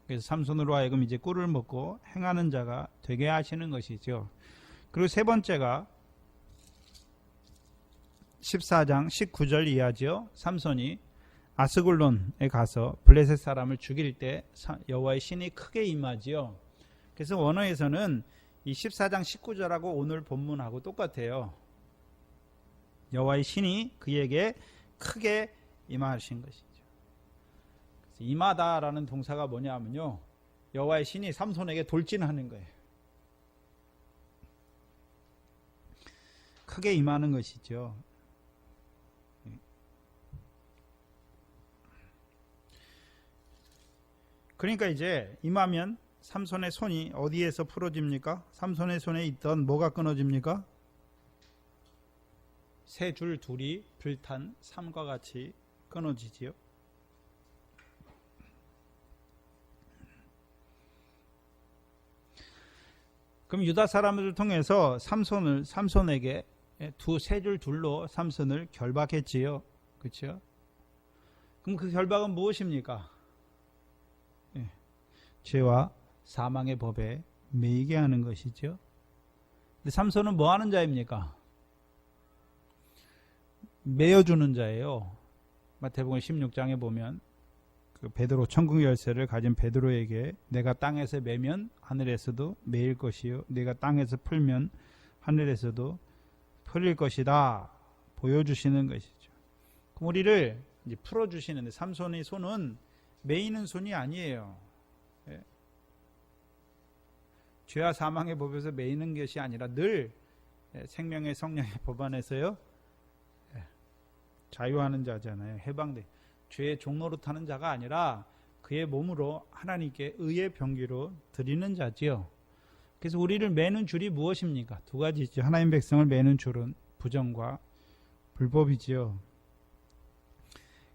그래서 삼손으로 하여금 이제 꿀을 먹고 행하는 자가 되게 하시는 것이죠. 그리고 세 번째가 14장 19절 이하죠. 삼손이 아스글론에 가서 블레셋 사람을 죽일 때 여호와의 신이 크게 임하지요. 그래서 원어에서는 이 14장 19절하고 오늘 본문하고 똑같아요. 여호와의 신이 그에게 크게 임하신 것이죠. 임하다라는 동사가 뭐냐면요, 여호와의 신이 삼손에게 돌진하는 거예요. 크게 임하는 것이죠. 그러니까 이제 임하면 삼손의 손이 어디에서 풀어집니까? 삼손의 손에 있던 뭐가 끊어집니까? 세 줄 둘이 불탄 삼과 같이 끊어지지요. 그럼 유다 사람들을 통해서 삼손에게 세 줄 둘로 삼손을 결박했지요. 그렇죠? 그럼 그 결박은 무엇입니까? 죄와 사망의 법에 매이게 하는 것이죠. 근데 삼손은 뭐 하는 자입니까? 매여주는 자예요. 마태복음 16장에 보면 그 베드로 천국 열쇠를 가진 베드로에게 내가 땅에서 매면 하늘에서도 매일 것이요 내가 땅에서 풀면 하늘에서도 풀릴 것이다 보여주시는 것이죠. 그럼 우리를 이제 풀어주시는데 삼손의 손은 매이는 손이 아니에요. 예. 죄와 사망의 법에서 매이는 것이 아니라 늘 생명의 성령의 법 안에서요 자유하는 자잖아요. 해방돼. 죄의 종로로 타는 자가 아니라 그의 몸으로 하나님께 의의 병기로 드리는 자지요. 그래서 우리를 매는 줄이 무엇입니까? 두 가지죠. 하나님 백성을 매는 줄은 부정과 불법이지요.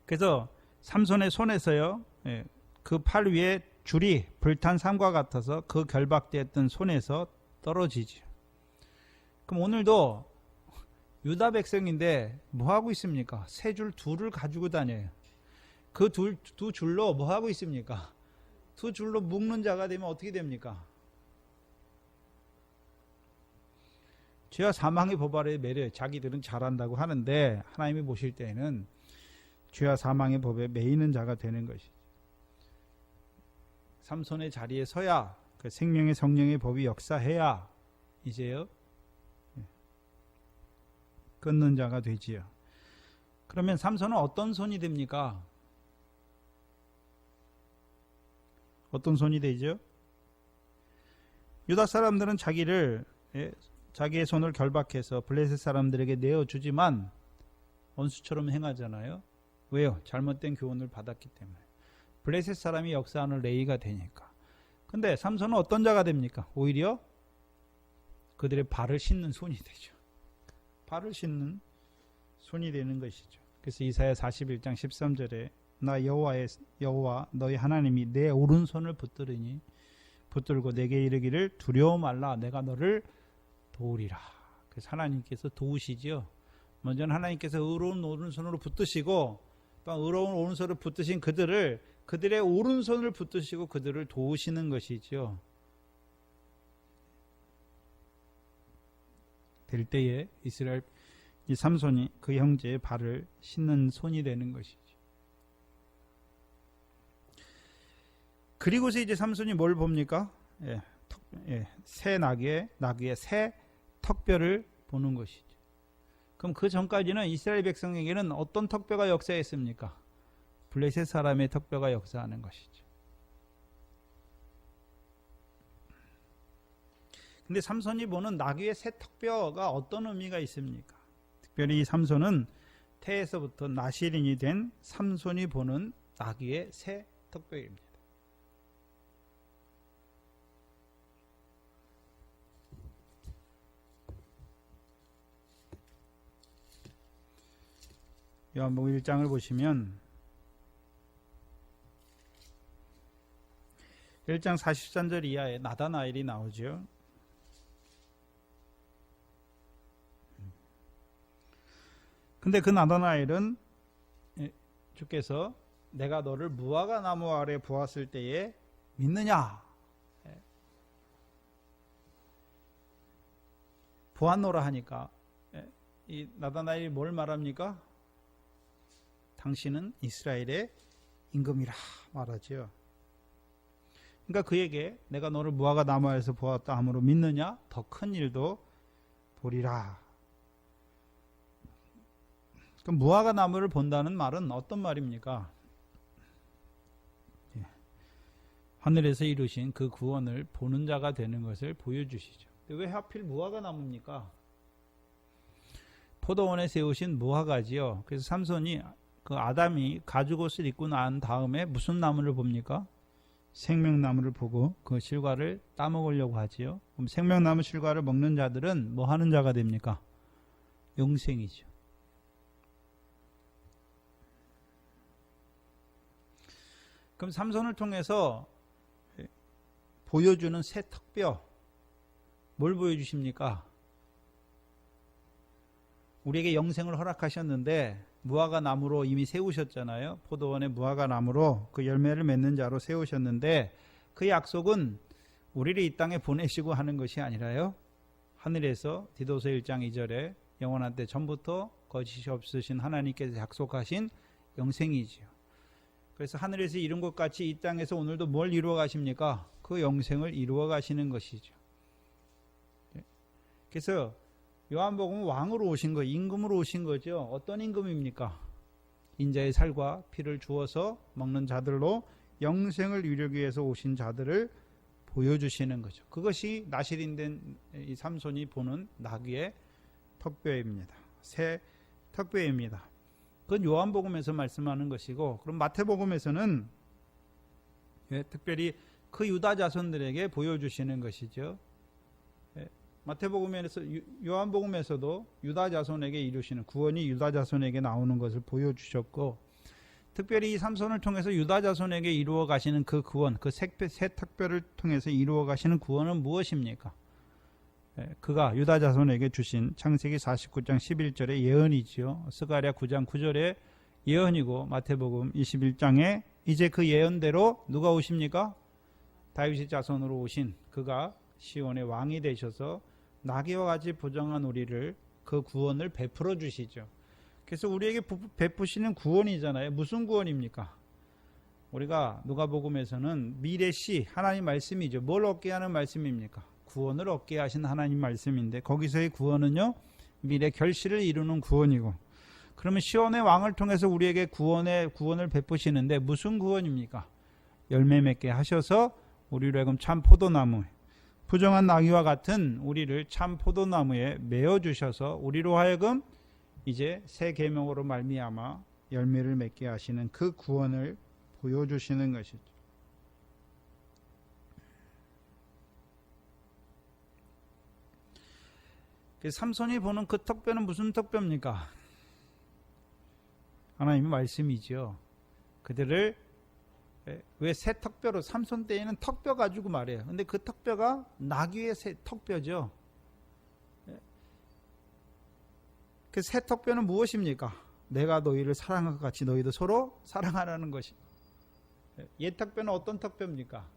그래서 삼손의 손에서요, 그 팔 위에 줄이 불탄 삼과 같아서 그 결박되었던 손에서 떨어지죠. 그럼 오늘도 유다 백성인데 뭐 하고 있습니까? 세 줄 둘을 가지고 다녀요. 그 두 줄로 뭐 하고 있습니까? 두 줄로 묶는 자가 되면 어떻게 됩니까? 죄와 사망의 법 아래에 매려요. 자기들은 잘한다고 하는데 하나님이 보실 때에는 죄와 사망의 법에 매이는 자가 되는 것이죠. 삼손의 자리에 서야 그 생명의 성령의 법이 역사해야 이제요 끊는 자가 되지요. 그러면 삼손은 어떤 손이 됩니까? 어떤 손이 되죠? 유다 사람들은 자기의 손을 결박해서 블레셋 사람들에게 내어주지만 원수처럼 행하잖아요. 왜요? 잘못된 교훈을 받았기 때문에. 블레셋 사람이 역사하는 레이가 되니까. 근데 삼손은 어떤 자가 됩니까? 오히려 그들의 발을 씻는 손이 되죠. 발을 씻는 손이 되는 것이죠. 그래서 이사야 41장 13절에 나 여호와 너희 하나님이 내 오른손을 붙들고 내게 이르기를 두려워 말라 내가 너를 도우리라. 그래서 하나님께서 도우시지요. 먼저는 하나님께서 의로운 오른손으로 붙드시고 또 의로운 오른손을 붙드신 그들의 오른손을 붙드시고 그들을 도우시는 것이죠. 될 때에 이스라엘 이 삼손이 그 형제의 발을 씻는 손이 되는 것이죠. 그리고서 이제 삼손이 뭘 봅니까? 새 나귀의 새 턱뼈를 보는 것이죠. 그럼 그 전까지는 이스라엘 백성에게는 어떤 턱뼈가 역사했습니까? 블레셋 사람의 턱뼈가 역사하는 것이죠. 근데 삼손이 보는 나귀의 새 턱뼈가 어떤 의미가 있습니까? 특별히 이 삼손은 태에서부터 나실인이 된 삼손이 보는 나귀의 새 턱뼈입니다. 요한복음 1장을 보시면 1장 43절 이하에 나다나엘이 나오죠. 근데 그 나다나엘은 주께서 내가 너를 무화과 나무 아래 보았을 때에 믿느냐? 보았노라 하니까 이 나다나엘이 뭘 말합니까? 당신은 이스라엘의 임금이라 말하죠. 그러니까 그에게 내가 너를 무화과 나무에서 보았다 하므로 믿느냐? 더 큰 일도 보리라. 그럼 무화과 나무를 본다는 말은 어떤 말입니까? 하늘에서 이루신 그 구원을 보는 자가 되는 것을 보여주시죠. 왜 하필 무화과 나무입니까? 포도원에 세우신 무화과지요. 그래서 삼손이 그 아담이 가죽옷을 입고 난 다음에 무슨 나무를 봅니까? 생명나무를 보고 그 실과를 따먹으려고 하지요. 그럼 생명나무 실과를 먹는 자들은 뭐 하는 자가 됩니까? 영생이죠. 그럼 삼손을 통해서 보여주는 새 턱뼈, 뭘 보여주십니까? 우리에게 영생을 허락하셨는데 무화과 나무로 이미 세우셨잖아요. 포도원의 무화과 나무로 그 열매를 맺는 자로 세우셨는데 그 약속은 우리를 이 땅에 보내시고 하는 것이 아니라요. 하늘에서 디도서 1장 2절에 영원한 때 전부터 거짓이 없으신 하나님께서 약속하신 영생이지요. 그래서 하늘에서 이룬 것 같이 이 땅에서 오늘도 뭘 이루어 가십니까? 그 영생을 이루어 가시는 것이죠. 그래서 요한복음은 왕으로 오신 거, 임금으로 오신 거죠. 어떤 임금입니까? 인자의 살과 피를 주어서 먹는 자들로 영생을 이루기 위해서 오신 자들을 보여주시는 거죠. 그것이 나실인된 이 삼손이 보는 나귀의 턱뼈입니다. 새 턱뼈입니다. 그건 요한복음에서 말씀하는 것이고, 그럼 마태복음에서는 특별히 그 유다 자손들에게 보여주시는 것이죠. 마태복음에서 요한복음에서도 유다 자손에게 이루시는 구원이 유다 자손에게 나오는 것을 보여주셨고, 특별히 이 삼손을 통해서 유다 자손에게 이루어 가시는 그 구원, 그 새 턱뼈를 통해서 이루어 가시는 구원은 무엇입니까? 그가 유다 자손에게 주신 창세기 49장 11절의 예언이지요. 스가랴 9장 9절의 예언이고, 마태복음 21장에 이제 그 예언대로 누가 오십니까? 다윗의 자손으로 오신 그가 시온의 왕이 되셔서 나귀와 같이 부정한 우리를 그 구원을 베풀어 주시죠. 그래서 우리에게 베푸시는 구원이잖아요. 무슨 구원입니까? 우리가 누가복음에서는 미래시 하나님 말씀이죠. 뭘 얻게 하는 말씀입니까? 구원을 얻게 하신 하나님 말씀인데, 거기서의 구원은요, 미래 결실을 이루는 구원이고, 그러면 시온의 왕을 통해서 우리에게 구원을 베푸시는데 무슨 구원입니까? 열매 맺게 하셔서 우리로 하여금 참 포도나무, 부정한 나귀와 같은 우리를 참 포도나무에 메어 주셔서 우리로 하여금 이제 새 계명으로 말미암아 열매를 맺게 하시는 그 구원을 보여주시는 것이죠. 삼손이 보는 그 턱뼈는 무슨 턱뼈입니까? 하나님의 말씀이죠. 그들을 왜 새 턱뼈로, 삼손 때에는 턱뼈 가지고 말해요. 근데 그 턱뼈가 나귀의 새 턱뼈죠. 그 새 턱뼈는 무엇입니까? 내가 너희를 사랑한 것 같이 너희도 서로 사랑하라는 것이. 옛 턱뼈는 어떤 턱뼈입니까?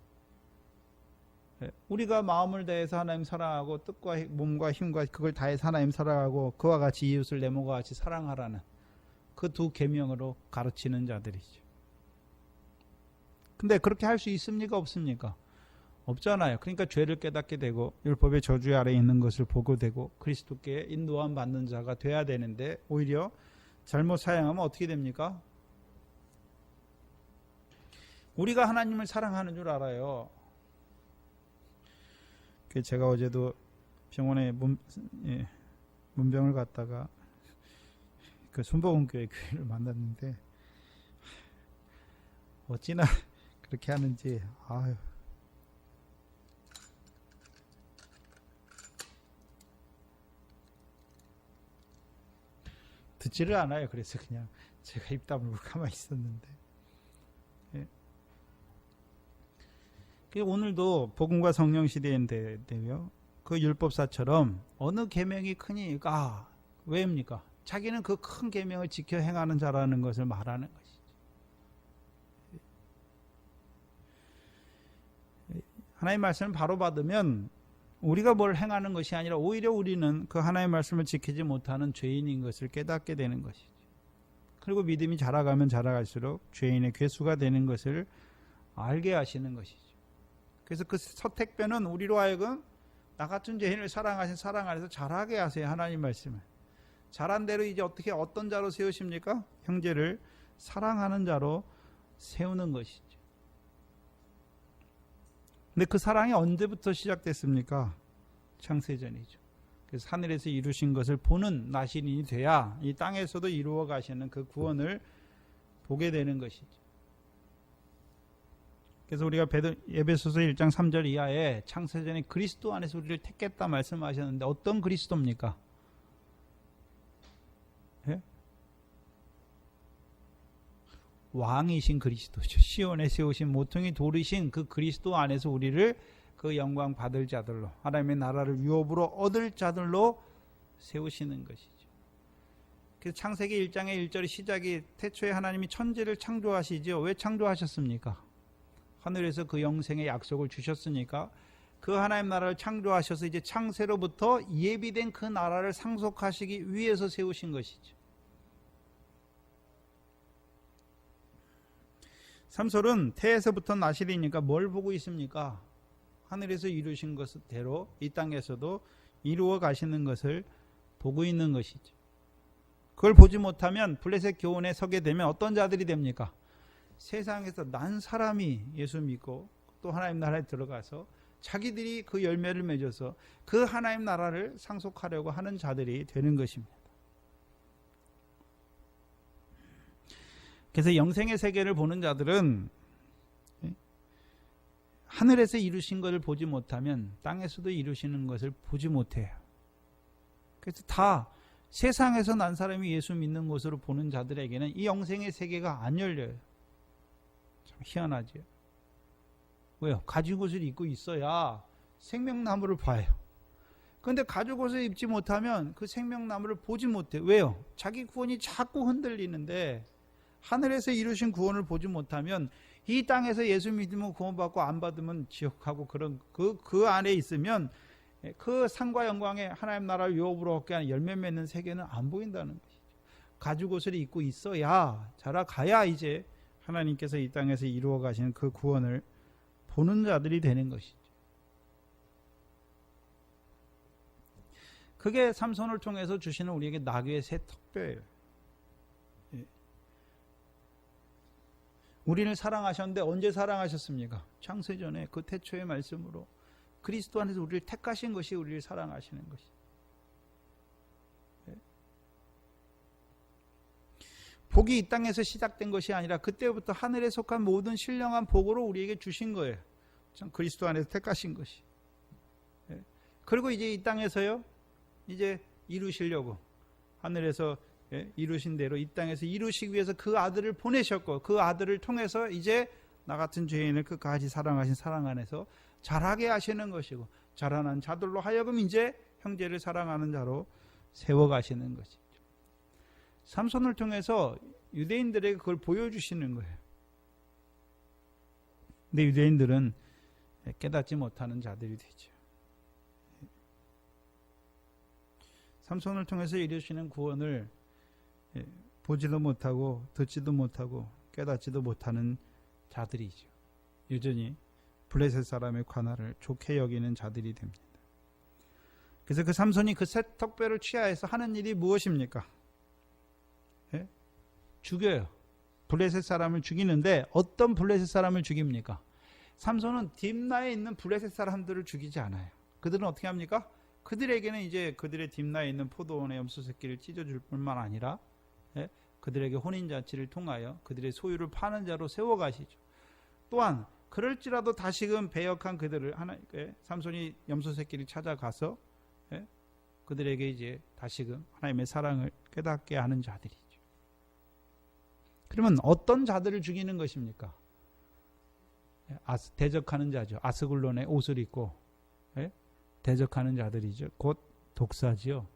우리가 마음을 다해서 하나님 사랑하고 뜻과 몸과 힘과 그걸 다해서 하나님 사랑하고 그와 같이 이웃을 내 몸과 같이 사랑하라는 그 두 계명으로 가르치는 자들이죠. 근데 그렇게 할 수 있습니까? 없습니까? 없잖아요. 그러니까 죄를 깨닫게 되고 율법의 저주 아래에 있는 것을 보고 되고 그리스도께 인도함 받는 자가 돼야 되는데, 오히려 잘못 사용하면 어떻게 됩니까? 우리가 하나님을 사랑하는 줄 알아요. 제가 어제도 병원에 문병을 갔다가 그 순복음교회 교회를 만났는데, 어찌나 그렇게 하는지, 아유. 듣지를 않아요. 그래서 그냥 제가 입 다물고 가만히 있었는데. 오늘도 복음과 성령 시대인데요, 그 율법사처럼 어느 계명이 크니, 왜입니까? 자기는 그 큰 계명을 지켜 행하는 자라는 것을 말하는 것이죠. 하나님의 말씀을 바로 받으면 우리가 뭘 행하는 것이 아니라 오히려 우리는 그 하나님의 말씀을 지키지 못하는 죄인인 것을 깨닫게 되는 것이죠. 그리고 믿음이 자라가면 자라갈수록 죄인의 괴수가 되는 것을 알게 하시는 것이죠. 그래서 그 서택배는 우리로 하여금 나 같은 죄인을 사랑하신 사랑 안에서 자라게 하세요. 하나님 말씀을. 자란 대로 이제 어떻게 어떤 자로 세우십니까? 형제를 사랑하는 자로 세우는 것이죠. 근데 그 사랑이 언제부터 시작됐습니까? 창세전이죠. 그래서 하늘에서 이루신 것을 보는 나시린이 돼야 이 땅에서도 이루어 가시는 그 구원을 보게 되는 것이죠. 그래서 우리가 에베소서 1장 3절 이하에 창세전에 그리스도 안에서 우리를 택했다 말씀하셨는데 어떤 그리스도입니까? 예? 왕이신 그리스도죠. 시온에 세우신 모퉁이 돌이신 그 그리스도 안에서 우리를 그 영광 받을 자들로, 하나님의 나라를 유업으로 얻을 자들로 세우시는 것이죠. 그래서 창세기 1장의 1절의 시작이 태초에 하나님이 천지를 창조하시죠. 왜 창조하셨습니까? 하늘에서 그 영생의 약속을 주셨으니까 그 하나님 나라를 창조하셔서 이제 창세로부터 예비된 그 나라를 상속하시기 위해서 세우신 것이죠. 삼솔은 태에서부터 나실이니까 뭘 보고 있습니까? 하늘에서 이루신 것대로 이 땅에서도 이루어 가시는 것을 보고 있는 것이죠. 그걸 보지 못하면 블레셋 교훈에 서게 되면 어떤 자들이 됩니까? 세상에서 난 사람이 예수 믿고 또 하나님 나라에 들어가서 자기들이 그 열매를 맺어서 그 하나님 나라를 상속하려고 하는 자들이 되는 것입니다. 그래서 영생의 세계를 보는 자들은 하늘에서 이루신 것을 보지 못하면 땅에서도 이루시는 것을 보지 못해요. 그래서 다 세상에서 난 사람이 예수 믿는 것으로 보는 자들에게는 이 영생의 세계가 안 열려요. 참 희한하죠. 왜요? 가죽 옷을 입고 있어야 생명나무를 봐요. 그런데 가죽 옷을 입지 못하면 그 생명나무를 보지 못해요. 왜요? 자기 구원이 자꾸 흔들리는데 하늘에서 이루신 구원을 보지 못하면 이 땅에서 예수 믿으면 구원받고 안 받으면 지옥하고 그런 그 안에 있으면 그 상과 영광의 하나님 나라를 유업으로 얻게 하는 열매 맺는 세계는 안 보인다는 것이죠. 가죽 옷을 입고 있어야 자라가야 이제 하나님께서 이 땅에서 이루어 가시는 그 구원을 보는 자들이 되는 것이죠. 그게 삼손을 통해서 주시는 우리에게 나귀의 새 턱뼈예요. 우리를 사랑하셨는데 언제 사랑하셨습니까? 창세전에 그 태초의 말씀으로 그리스도 안에서 우리를 택하신 것이 우리를 사랑하시는 것이. 복이 이 땅에서 시작된 것이 아니라 그때부터 하늘에 속한 모든 신령한 복으로 우리에게 주신 거예요. 참 그리스도 안에서 택하신 것이. 그리고 이제 이 땅에서요, 이제 이루시려고 하늘에서 이루신 대로 이 땅에서 이루시기 위해서 그 아들을 보내셨고 그 아들을 통해서 이제 나 같은 죄인을 끝까지 사랑하신 사랑 안에서 자라게 하시는 것이고 자라난 자들로 하여금 이제 형제를 사랑하는 자로 세워가시는 것이죠. 삼손을 통해서 유대인들에게 그걸 보여주시는 거예요. 근데 유대인들은 깨닫지 못하는 자들이 되죠. 삼손을 통해서 이루시는 구원을 보지도 못하고 듣지도 못하고 깨닫지도 못하는 자들이죠. 여전히 블레셋 사람의 관할을 좋게 여기는 자들이 됩니다. 그래서 그 삼손이 그 새 턱뼈를 취하해서 하는 일이 무엇입니까? 죽여요. 블레셋 사람을 죽이는데 어떤 블레셋 사람을 죽입니까? 삼손은 딥나에 있는 블레셋 사람들을 죽이지 않아요. 그들은 어떻게 합니까? 그들에게는 이제 그들의 딥나에 있는 포도원의 염소 새끼를 찢어줄 뿐만 아니라 그들에게 혼인잔치를 통하여 그들의 소유를 파는 자로 세워가시죠. 또한 그럴지라도 다시금 배역한 그들을 삼손이 염소 새끼를 찾아가서 그들에게 이제 다시금 하나님의 사랑을 깨닫게 하는 자들이죠. 그러면 어떤 자들을 죽이는 것입니까? 대적하는 자죠. 아스글론의 옷을 입고 대적하는 자들이죠. 곧 독사지요.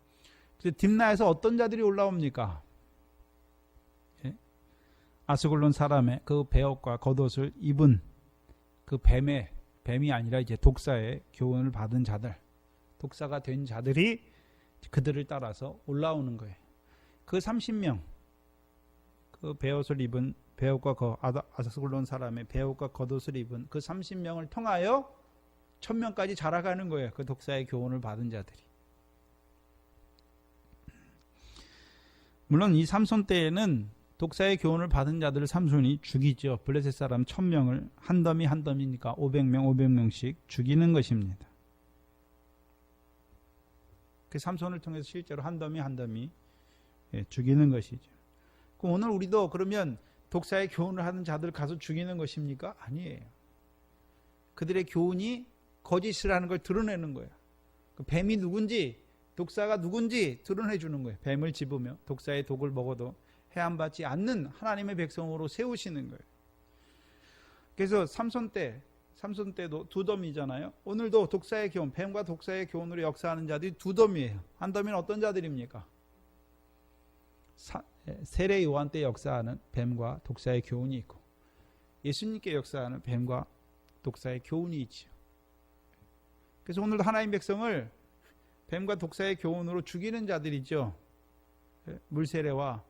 딥나에서 어떤 자들이 올라옵니까? 아스글론 사람의 그 배옷과 겉옷을 입은 그 뱀이 아니라 이제 독사의 교훈을 받은 자들, 독사가 된 자들이 그들을 따라서 올라오는 거예요. 그 30명, 그 베옷을 입은 베옷과 아사슬론 사람의 베옷과 겉옷을 입은 그 30명을 통하여 1000명까지 자라가는 거예요. 그 독사의 교훈을 받은 자들이. 물론 이 삼손 때에는 독사의 교훈을 받은 자들을 삼손이 죽이죠. 블레셋 사람 1000명을 한 더미 한 더미니까 500명씩 죽이는 것입니다. 그 삼손을 통해서 실제로 한 더미 한 더미 죽이는 것이죠. 그럼 오늘 우리도 그러면 독사의 교훈을 하는 자들 가서 죽이는 것입니까? 아니에요. 그들의 교훈이 거짓을 하는 걸 드러내는 거예요. 그 뱀이 누군지, 독사가 누군지 드러내 주는 거예요. 뱀을 집으며 독사의 독을 먹어도 해함받지 않는 하나님의 백성으로 세우시는 거예요. 그래서 삼손 때도 두 더미잖아요. 오늘도 독사의 교훈, 뱀과 독사의 교훈으로 역사하는 자들이 두 더미예요. 한 더미는 어떤 자들입니까? 세례 요한 때 역사하는 뱀과 독사의 교훈이 있고, 예수님께 역사하는 뱀과 독사의 교훈이 있죠. 그래서 오늘도 하나님 백성을 뱀과 독사의 교훈으로 죽이는 자들이죠. 물세례와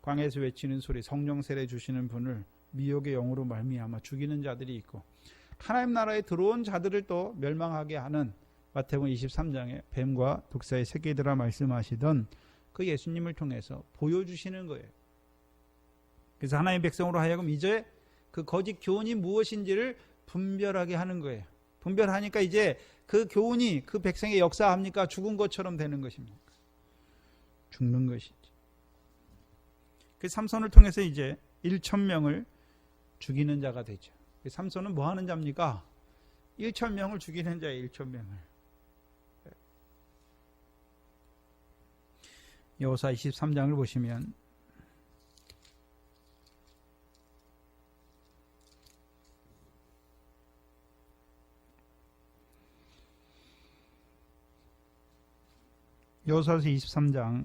광야에서 외치는 소리, 성령 세례 주시는 분을 미혹의 영으로 말미암아 죽이는 자들이 있고, 하나님 나라에 들어온 자들을 또 멸망하게 하는 마태복음 23장에 뱀과 독사의 새끼들아 말씀하시던 그 예수님을 통해서 보여주시는 거예요. 그래서 하나님 백성으로 하여금 이제 그 거짓 교훈이 무엇인지를 분별하게 하는 거예요. 분별하니까 이제 그 교훈이 그 백성에 역사합니까? 죽은 것처럼 되는 것입니까? 죽는 것이지. 그 삼손을 통해서 이제 1000명을 죽이는 자가 되죠. 삼손은 뭐 하는 자입니까? 1000명을 죽이는 자예요. 1000명을. 여호수아 23장을 보시면 여호수아서 23장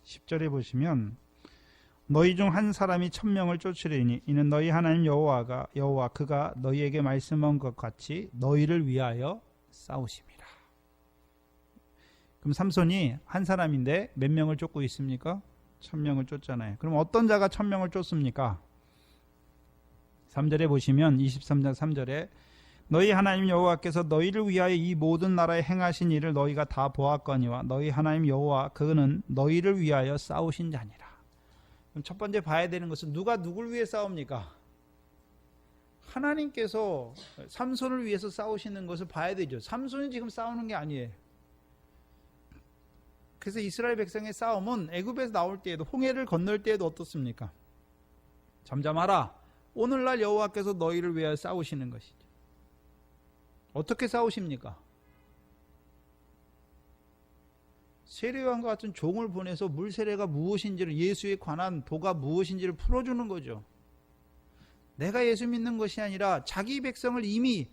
10절에 보시면 너희 중 한 사람이 1000명을 쫓으리니 이는 너희 하나님 여호와 그가 너희에게 말씀한 것 같이 너희를 위하여 싸우심이라. 그럼 삼손이 한 사람인데 몇 명을 쫓고 있습니까? 1000명을 쫓잖아요. 그럼 어떤 자가 1000명을 쫓습니까? 3절에 보시면 23장 3절에 너희 하나님 여호와께서 너희를 위하여 이 모든 나라에 행하신 일을 너희가 다 보았거니와 너희 하나님 여호와 그는 너희를 위하여 싸우신 자니라. 그럼 첫 번째 봐야 되는 것은 누가 누굴 위해 싸웁니까? 하나님께서 삼손을 위해서 싸우시는 것을 봐야 되죠. 삼손이 지금 싸우는 게 아니에요. 그래서 이스라엘 백성의 싸움은 애굽에서 나올 때에도 홍해를 건널 때에도 어떻습니까? 잠잠하라. 오늘날 여호와께서 너희를 위하여 싸우시는 것이죠. 어떻게 싸우십니까? 세례요한과 같은 종을 보내서 물세례가 무엇인지를, 예수에 관한 도가 무엇인지를 풀어주는 거죠. 내가 예수 믿는 것이 아니라 자기 백성을 이미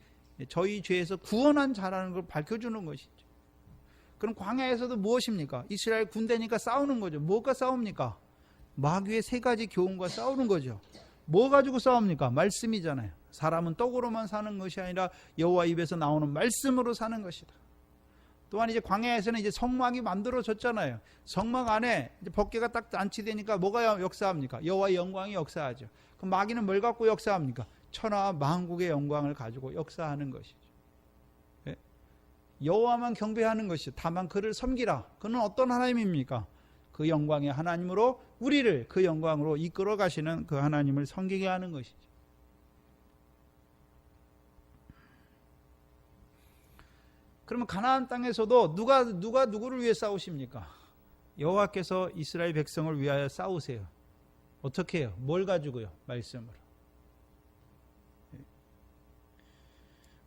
저희 죄에서 구원한 자라는 걸 밝혀주는 것이죠. 그럼 광야에서도 무엇입니까? 이스라엘 군대니까 싸우는 거죠. 뭐가 싸웁니까? 마귀의 세 가지 교훈과 싸우는 거죠. 뭐 가지고 싸웁니까? 말씀이잖아요. 사람은 떡으로만 사는 것이 아니라 여호와 입에서 나오는 말씀으로 사는 것이다. 또한 이제 광야에서는 이제 성막이 만들어졌잖아요. 성막 안에 이제 법궤가 딱 안치되니까 뭐가 역사합니까? 여호와의 영광이 역사하죠. 그럼 마귀는 뭘 갖고 역사합니까? 천하와 만국의 영광을 가지고 역사하는 것이죠. 예? 여호와만 경배하는 것이죠. 다만 그를 섬기라. 그는 어떤 하나님입니까? 그 영광의 하나님으로 우리를 그 영광으로 이끌어 가시는 그 하나님을 섬기게 하는 것이죠. 그러면 가나안 땅에서도 누가 누구를 위해 싸우십니까? 여호와께서 이스라엘 백성을 위하여 싸우세요. 어떻게 해요? 뭘 가지고요? 말씀으로.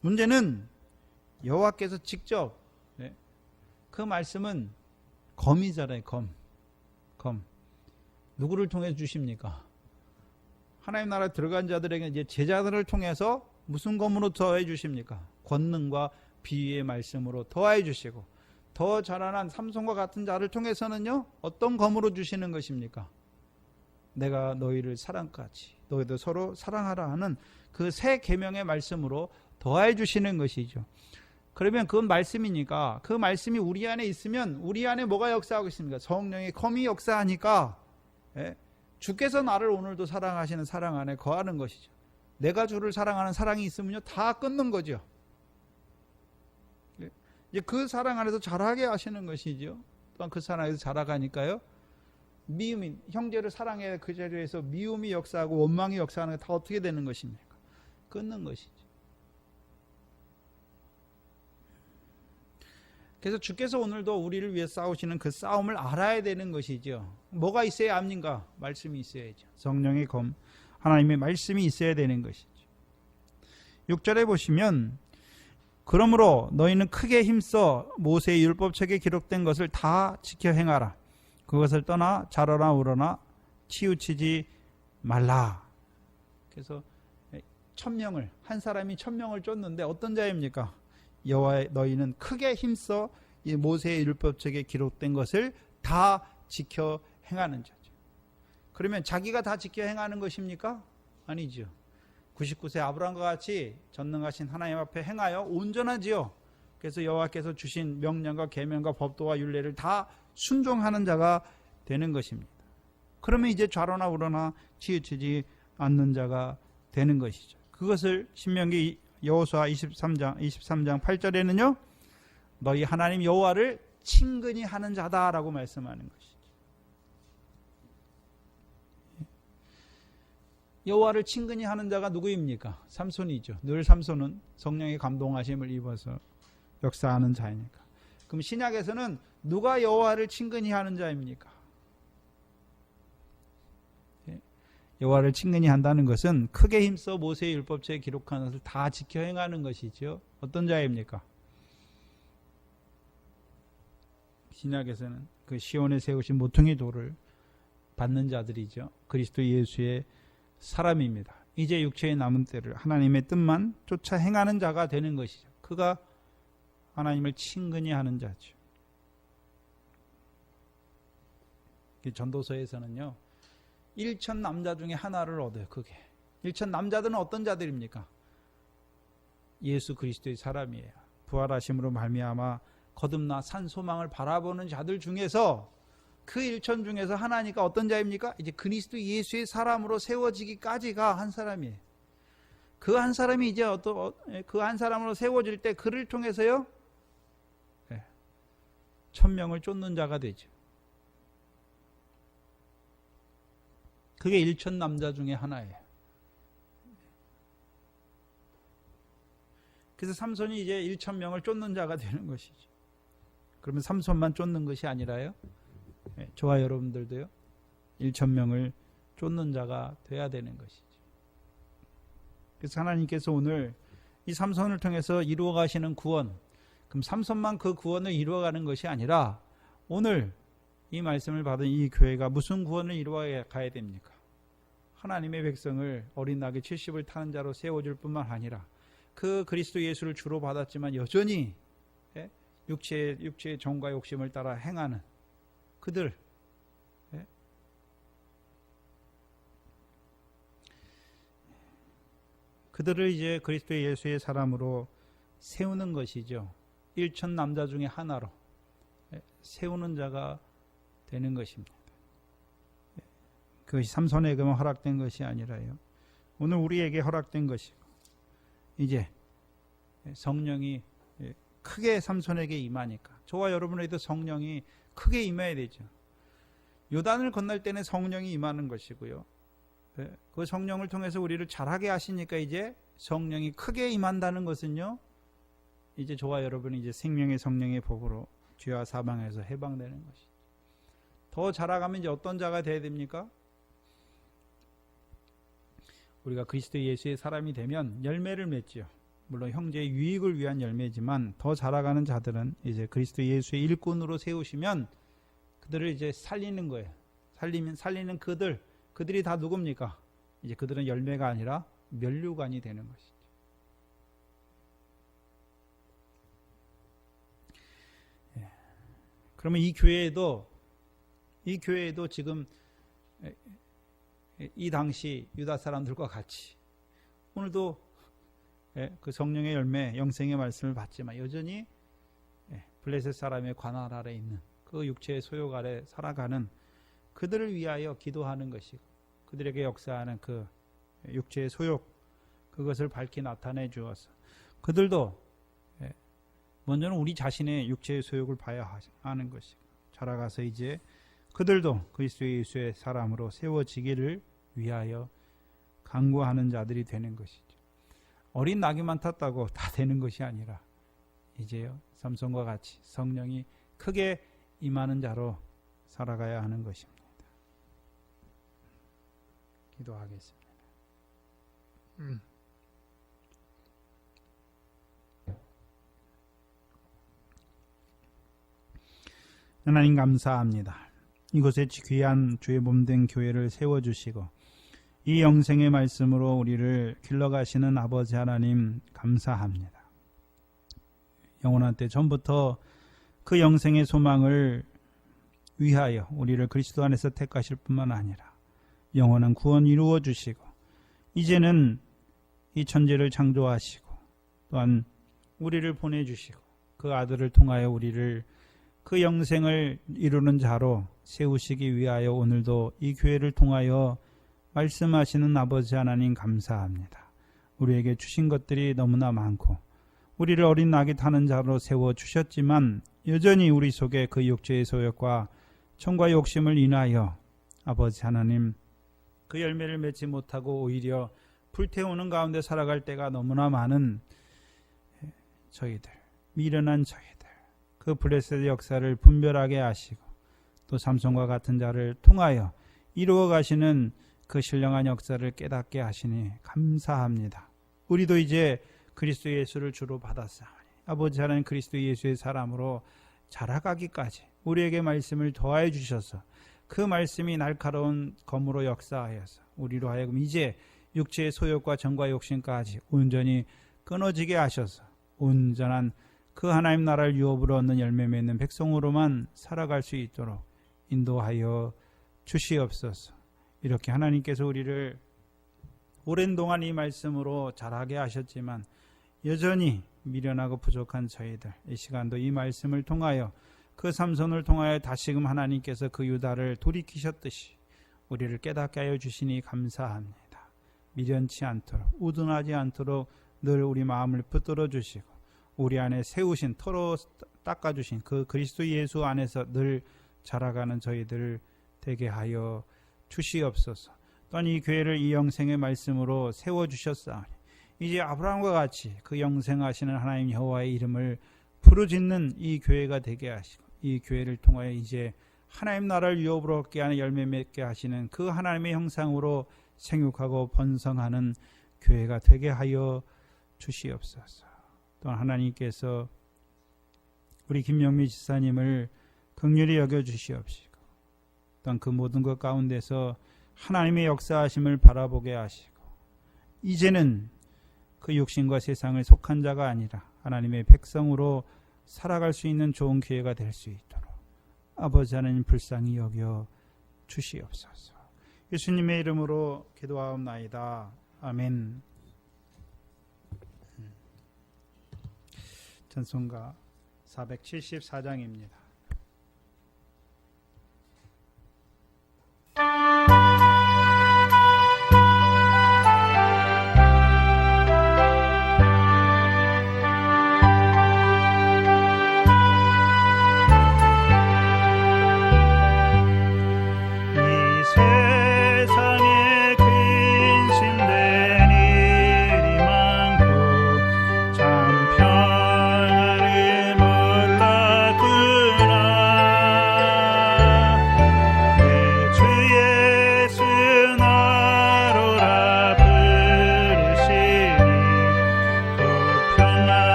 문제는 여호와께서 직접, 그 말씀은 검이잖아요. 검. 누구를 통해 주십니까? 하나님 나라에 들어간 자들에게 이제 제자들을 통해서 무슨 검으로 더해 주십니까? 권능과 비유의 말씀으로 더해 주시고, 더 자라난 삼손과 같은 자를 통해서는요, 어떤 검으로 주시는 것입니까? 내가 너희를 사랑같이 너희도 서로 사랑하라 하는 그 새 계명의 말씀으로 더해 주시는 것이죠. 그러면 그건 말씀이니까 그 말씀이 우리 안에 있으면 우리 안에 뭐가 역사하고 있습니까? 성령의 검이 역사하니까 주께서 나를 오늘도 사랑하시는 사랑 안에 거하는 것이죠. 내가 주를 사랑하는 사랑이 있으면요 다 끊는 거죠. 이제 그 사랑 안에서 자라게 하시는 것이죠. 또한 그 사랑에서 자라가니까요 미움이 형제를 사랑해 그 자리에서 미움이 역사하고 원망이 역사하는 게 다 어떻게 되는 것입니까? 끊는 것이죠. 그래서 주께서 오늘도 우리를 위해 싸우시는 그 싸움을 알아야 되는 것이죠. 뭐가 있어야 합니까? 말씀이 있어야죠. 성령의 검, 하나님의 말씀이 있어야 되는 것이죠. 6절에 보시면 그러므로 너희는 크게 힘써 모세의 율법책에 기록된 것을 다 지켜 행하라. 그것을 떠나 자러나 우러나 치우치지 말라. 그래서 천명을 한 사람이 천명을 쫓는데 어떤 자입니까? 여호와 너희는 크게 힘써 이 모세의 율법책에 기록된 것을 다 지켜 행하는 자죠. 그러면 자기가 다 지켜 행하는 것입니까? 아니죠. 99세 아브라함과 같이 전능하신 하나님 앞에 행하여 온전하지요. 그래서 여호와께서 주신 명령과 계명과 법도와 율례를 다 순종하는 자가 되는 것입니다. 그러면 이제 좌로나 우로나 치우치지 않는 자가 되는 것이죠. 그것을 신명기 여호수아 23장 8절에는요. 너희 하나님 여호와를 친근히 하는 자다라고 말씀하는 것이죠. 여호와를 친근히 하는 자가 누구입니까? 삼손이죠. 늘 삼손은 성령의 감동하심을 입어서 역사하는 자이니까. 그럼 신약에서는 누가 여호와를 친근히 하는 자입니까? 여호와를 친근히 한다는 것은 크게 힘써 모세의 율법책에 기록한 것을 다 지켜 행하는 것이죠. 어떤 자입니까? 신약에서는 그 시온에 세우신 모퉁이 돌을 받는 자들이죠. 그리스도 예수의 사람입니다. 이제 육체의 남은 때를 하나님의 뜻만 쫓아 행하는 자가 되는 것이죠. 그가 하나님을 친근히 하는 자죠. 전도서에서는요. 1천 남자 중에 하나를 얻어요. 그게 1천 남자들은 어떤 자들입니까? 예수 그리스도의 사람이에요. 부활하심으로 말미암아 거듭나 산 소망을 바라보는 자들 중에서 그 1천 중에서 하나니까 어떤 자입니까? 이제 그리스도 예수의 사람으로 세워지기까지가 한 사람이에요. 그 한 사람이 이제 그 한 사람으로 세워질 때 그를 통해서요 1000명을 쫓는 자가 되죠. 그게 1천 남자 중에 하나예요. 그래서 삼손이 이제 1,000명을 쫓는 자가 되는 것이죠. 그러면 삼손만 쫓는 것이 아니라요. 저와 여러분들도요. 1,000명을 쫓는 자가 돼야 되는 것이죠. 그래서 하나님께서 오늘 이 삼손을 통해서 이루어 가시는 구원, 그럼 삼손만 그 구원을 이루어가는 것이 아니라 오늘 이 말씀을 받은 이 교회가 무슨 구원을 이루어 가야 됩니까? 하나님의 백성을 어린 낙이 70을 타는 자로 세워줄 뿐만 아니라 그 그리스도 예수를 주로 받았지만 여전히 육체의 정과 욕심을 따라 행하는 그들, 그들을 이제 그리스도 예수의 사람으로 세우는 것이죠. 1천 남자 중에 하나로 세우는 자가 되는 것입니다. 그것이 삼손에게만 허락된 것이 아니라요. 오늘 우리에게 허락된 것이고 이제 성령이 크게 삼손에게 임하니까 저와 여러분에게도 성령이 크게 임해야 되죠. 요단을 건널 때는 성령이 임하는 것이고요. 그 성령을 통해서 우리를 잘하게 하시니까 이제 성령이 크게 임한다는 것은요. 이제 저와 여러분이 이제 생명의 성령의 법으로 죄와 사망에서 해방되는 것이죠. 더 자라가면 이제 어떤 자가 되어야 됩니까? 우리가 그리스도 예수의 사람이 되면 열매를 맺죠. 물론 형제의 유익을 위한 열매지만 더 자라가는 자들은 이제 그리스도 예수의 일꾼으로 세우시면 그들을 이제 살리는 거예요. 살리는 그들이 다 누굽니까? 이제 그들은 열매가 아니라 면류관이 되는 것이죠. 그러면 이 교회에도 지금 이 당시 유다 사람들과 같이 오늘도 그 성령의 열매, 영생의 말씀을 받지만 여전히 블레셋 사람의 관할 아래 있는 그 육체의 소욕 아래 살아가는 그들을 위하여 기도하는 것이고, 그들에게 역사하는 그 육체의 소욕, 그것을 밝히 나타내 주어서 그들도 먼저는 우리 자신의 육체의 소욕을 봐야 하는 것이고, 자라가서 이제 그들도 그리스도 예수의 사람으로 세워지기를 위하여 간구하는 자들이 되는 것이죠. 어린 낙이만 탔다고 다 되는 것이 아니라 이제요, 삼손과 같이 성령이 크게 임하는 자로 살아가야 하는 것입니다. 기도하겠습니다. 하나님 감사합니다. 이곳에 귀한 주의 몸된 교회를 세워주시고 이 영생의 말씀으로 우리를 길러가시는 아버지 하나님 감사합니다. 영원한 때 전부터 그 영생의 소망을 위하여 우리를 그리스도 안에서 택하실 뿐만 아니라 영원한 구원 이루어 주시고, 이제는 이 천지를 창조하시고 또한 우리를 보내주시고 그 아들을 통하여 우리를 그 영생을 이루는 자로 세우시기 위하여 오늘도 이 교회를 통하여 말씀하시는 아버지 하나님 감사합니다. 우리에게 주신 것들이 너무나 많고 우리를 어린 낙이 타는 자로 세워주셨지만 여전히 우리 속에 그 육체의 소욕과 청과 욕심을 인하여 아버지 하나님 그 열매를 맺지 못하고 오히려 불태우는 가운데 살아갈 때가 너무나 많은 저희들, 미련한 저희들, 그 블레셋의 역사를 분별하게 하시고 또 삼손과 같은 자를 통하여 이루어 가시는 그 신령한 역사를 깨닫게 하시니 감사합니다. 우리도 이제 그리스도 예수를 주로 받았사오니 아버지 하나님 그리스도 예수의 사람으로 자라가기까지 우리에게 말씀을 더하여 주셔서 그 말씀이 날카로운 검으로 역사하여서 우리로 하여금 이제 육체의 소욕과 정과 욕심까지 온전히 끊어지게 하셔서 온전한 그 하나님 나라를 유업으로 얻는 열매 맺는 백성으로만 살아갈 수 있도록 인도하여 주시옵소서. 이렇게 하나님께서 우리를 오랜 동안 이 말씀으로 자라게 하셨지만 여전히 미련하고 부족한 저희들, 이 시간도 이 말씀을 통하여 그 삼손을 통하여 다시금 하나님께서 그 유다를 돌이키셨듯이 우리를 깨닫게 하여 주시니 감사합니다. 미련치 않도록, 우둔하지 않도록 늘 우리 마음을 붙들어 주시고 우리 안에 세우신, 터로 닦아주신 그 그리스도 예수 안에서 늘 자라가는 저희들을 되게 하여 주시옵소서. 또한 이 교회를 이 영생의 말씀으로 세워주셨사오니 이제 아브라함과 같이 그 영생하시는 하나님 여호와의 이름을 부르짖는 이 교회가 되게 하시고 이 교회를 통하여 이제 하나님 나라를 유업으로 얻게 하는 열매 맺게 하시는 그 하나님의 형상으로 생육하고 번성하는 교회가 되게 하여 주시옵소서. 또한 하나님께서 우리 김영미 지사님을 긍휼히 여겨주시옵시고 또한 그 모든 것 가운데서 하나님의 역사하심을 바라보게 하시고 이제는 그 육신과 세상을 속한 자가 아니라 하나님의 백성으로 살아갈 수 있는 좋은 기회가 될 수 있도록 아버지 하나님 불쌍히 여겨 주시옵소서. 예수님의 이름으로 기도하옵나이다. 아멘. 찬송가 474장입니다. 참 평안을 몰라 그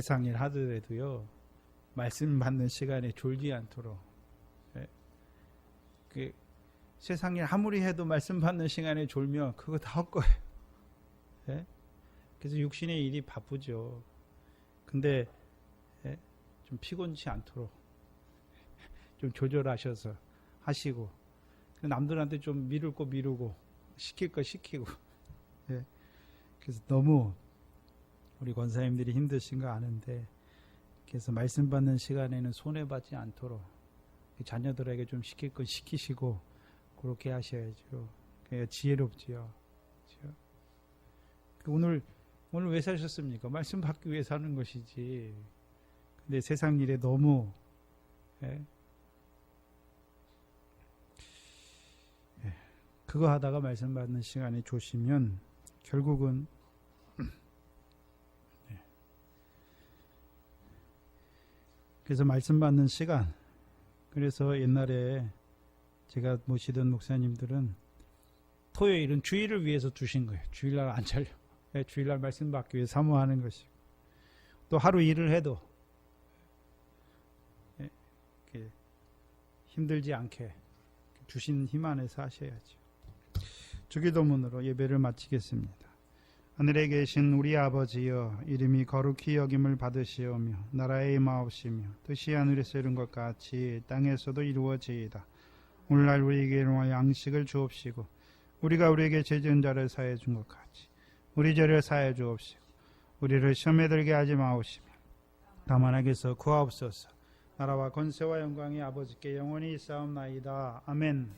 세상 일 하더라도요, 말씀 받는 시간에 졸지 않도록. 세상 일 아무리 해도 말씀 받는 시간에 졸면 그거 다 헛거예요. 그래서 육신의 일이 바쁘죠. 근데 좀 피곤치 않도록 좀 조절하셔서 하시고, 남들한테 좀 미룰 거 미루고 시킬 거 시키고. 그래서 너무 우리 권사님들이 힘드신 거 아는데, 그래서 말씀 받는 시간에는 손해받지 않도록 자녀들에게 좀 시킬 거 시키시고 그렇게 하셔야죠. 지혜롭지요. 오늘 왜 사셨습니까? 말씀 받기 위해 사는 것이지. 근데 세상 일에 너무 그거 하다가 말씀 받는 시간에 조시면 결국은 그래서 말씀 받는 시간, 그래서 옛날에 제가 모시던 목사님들은 토요일은 주일을 위해서 두신 거예요. 주일날 안 잘려. 주일날 말씀 받기 위해 사모하는 것이고, 또 하루 일을 해도 힘들지 않게 주신 힘 안에서 하셔야죠. 주기도문으로 예배를 마치겠습니다. 하늘에 계신 우리 아버지여, 이름이 거룩히 여김을 받으시오며 나라의 임하옵시며 뜻이 하늘에서 이룬 것 같이 땅에서도 이루어지이다. 오늘날 우리에게 일용할 양식을 주옵시고, 우리가 우리에게 죄 지은 자를 사해 준 것 같이 우리 죄를 사해 주옵시고, 우리를 시험에 들게 하지 마옵시며 다만 악에서 구하옵소서. 나라와 권세와 영광이 아버지께 영원히 있사옵나이다. 아멘.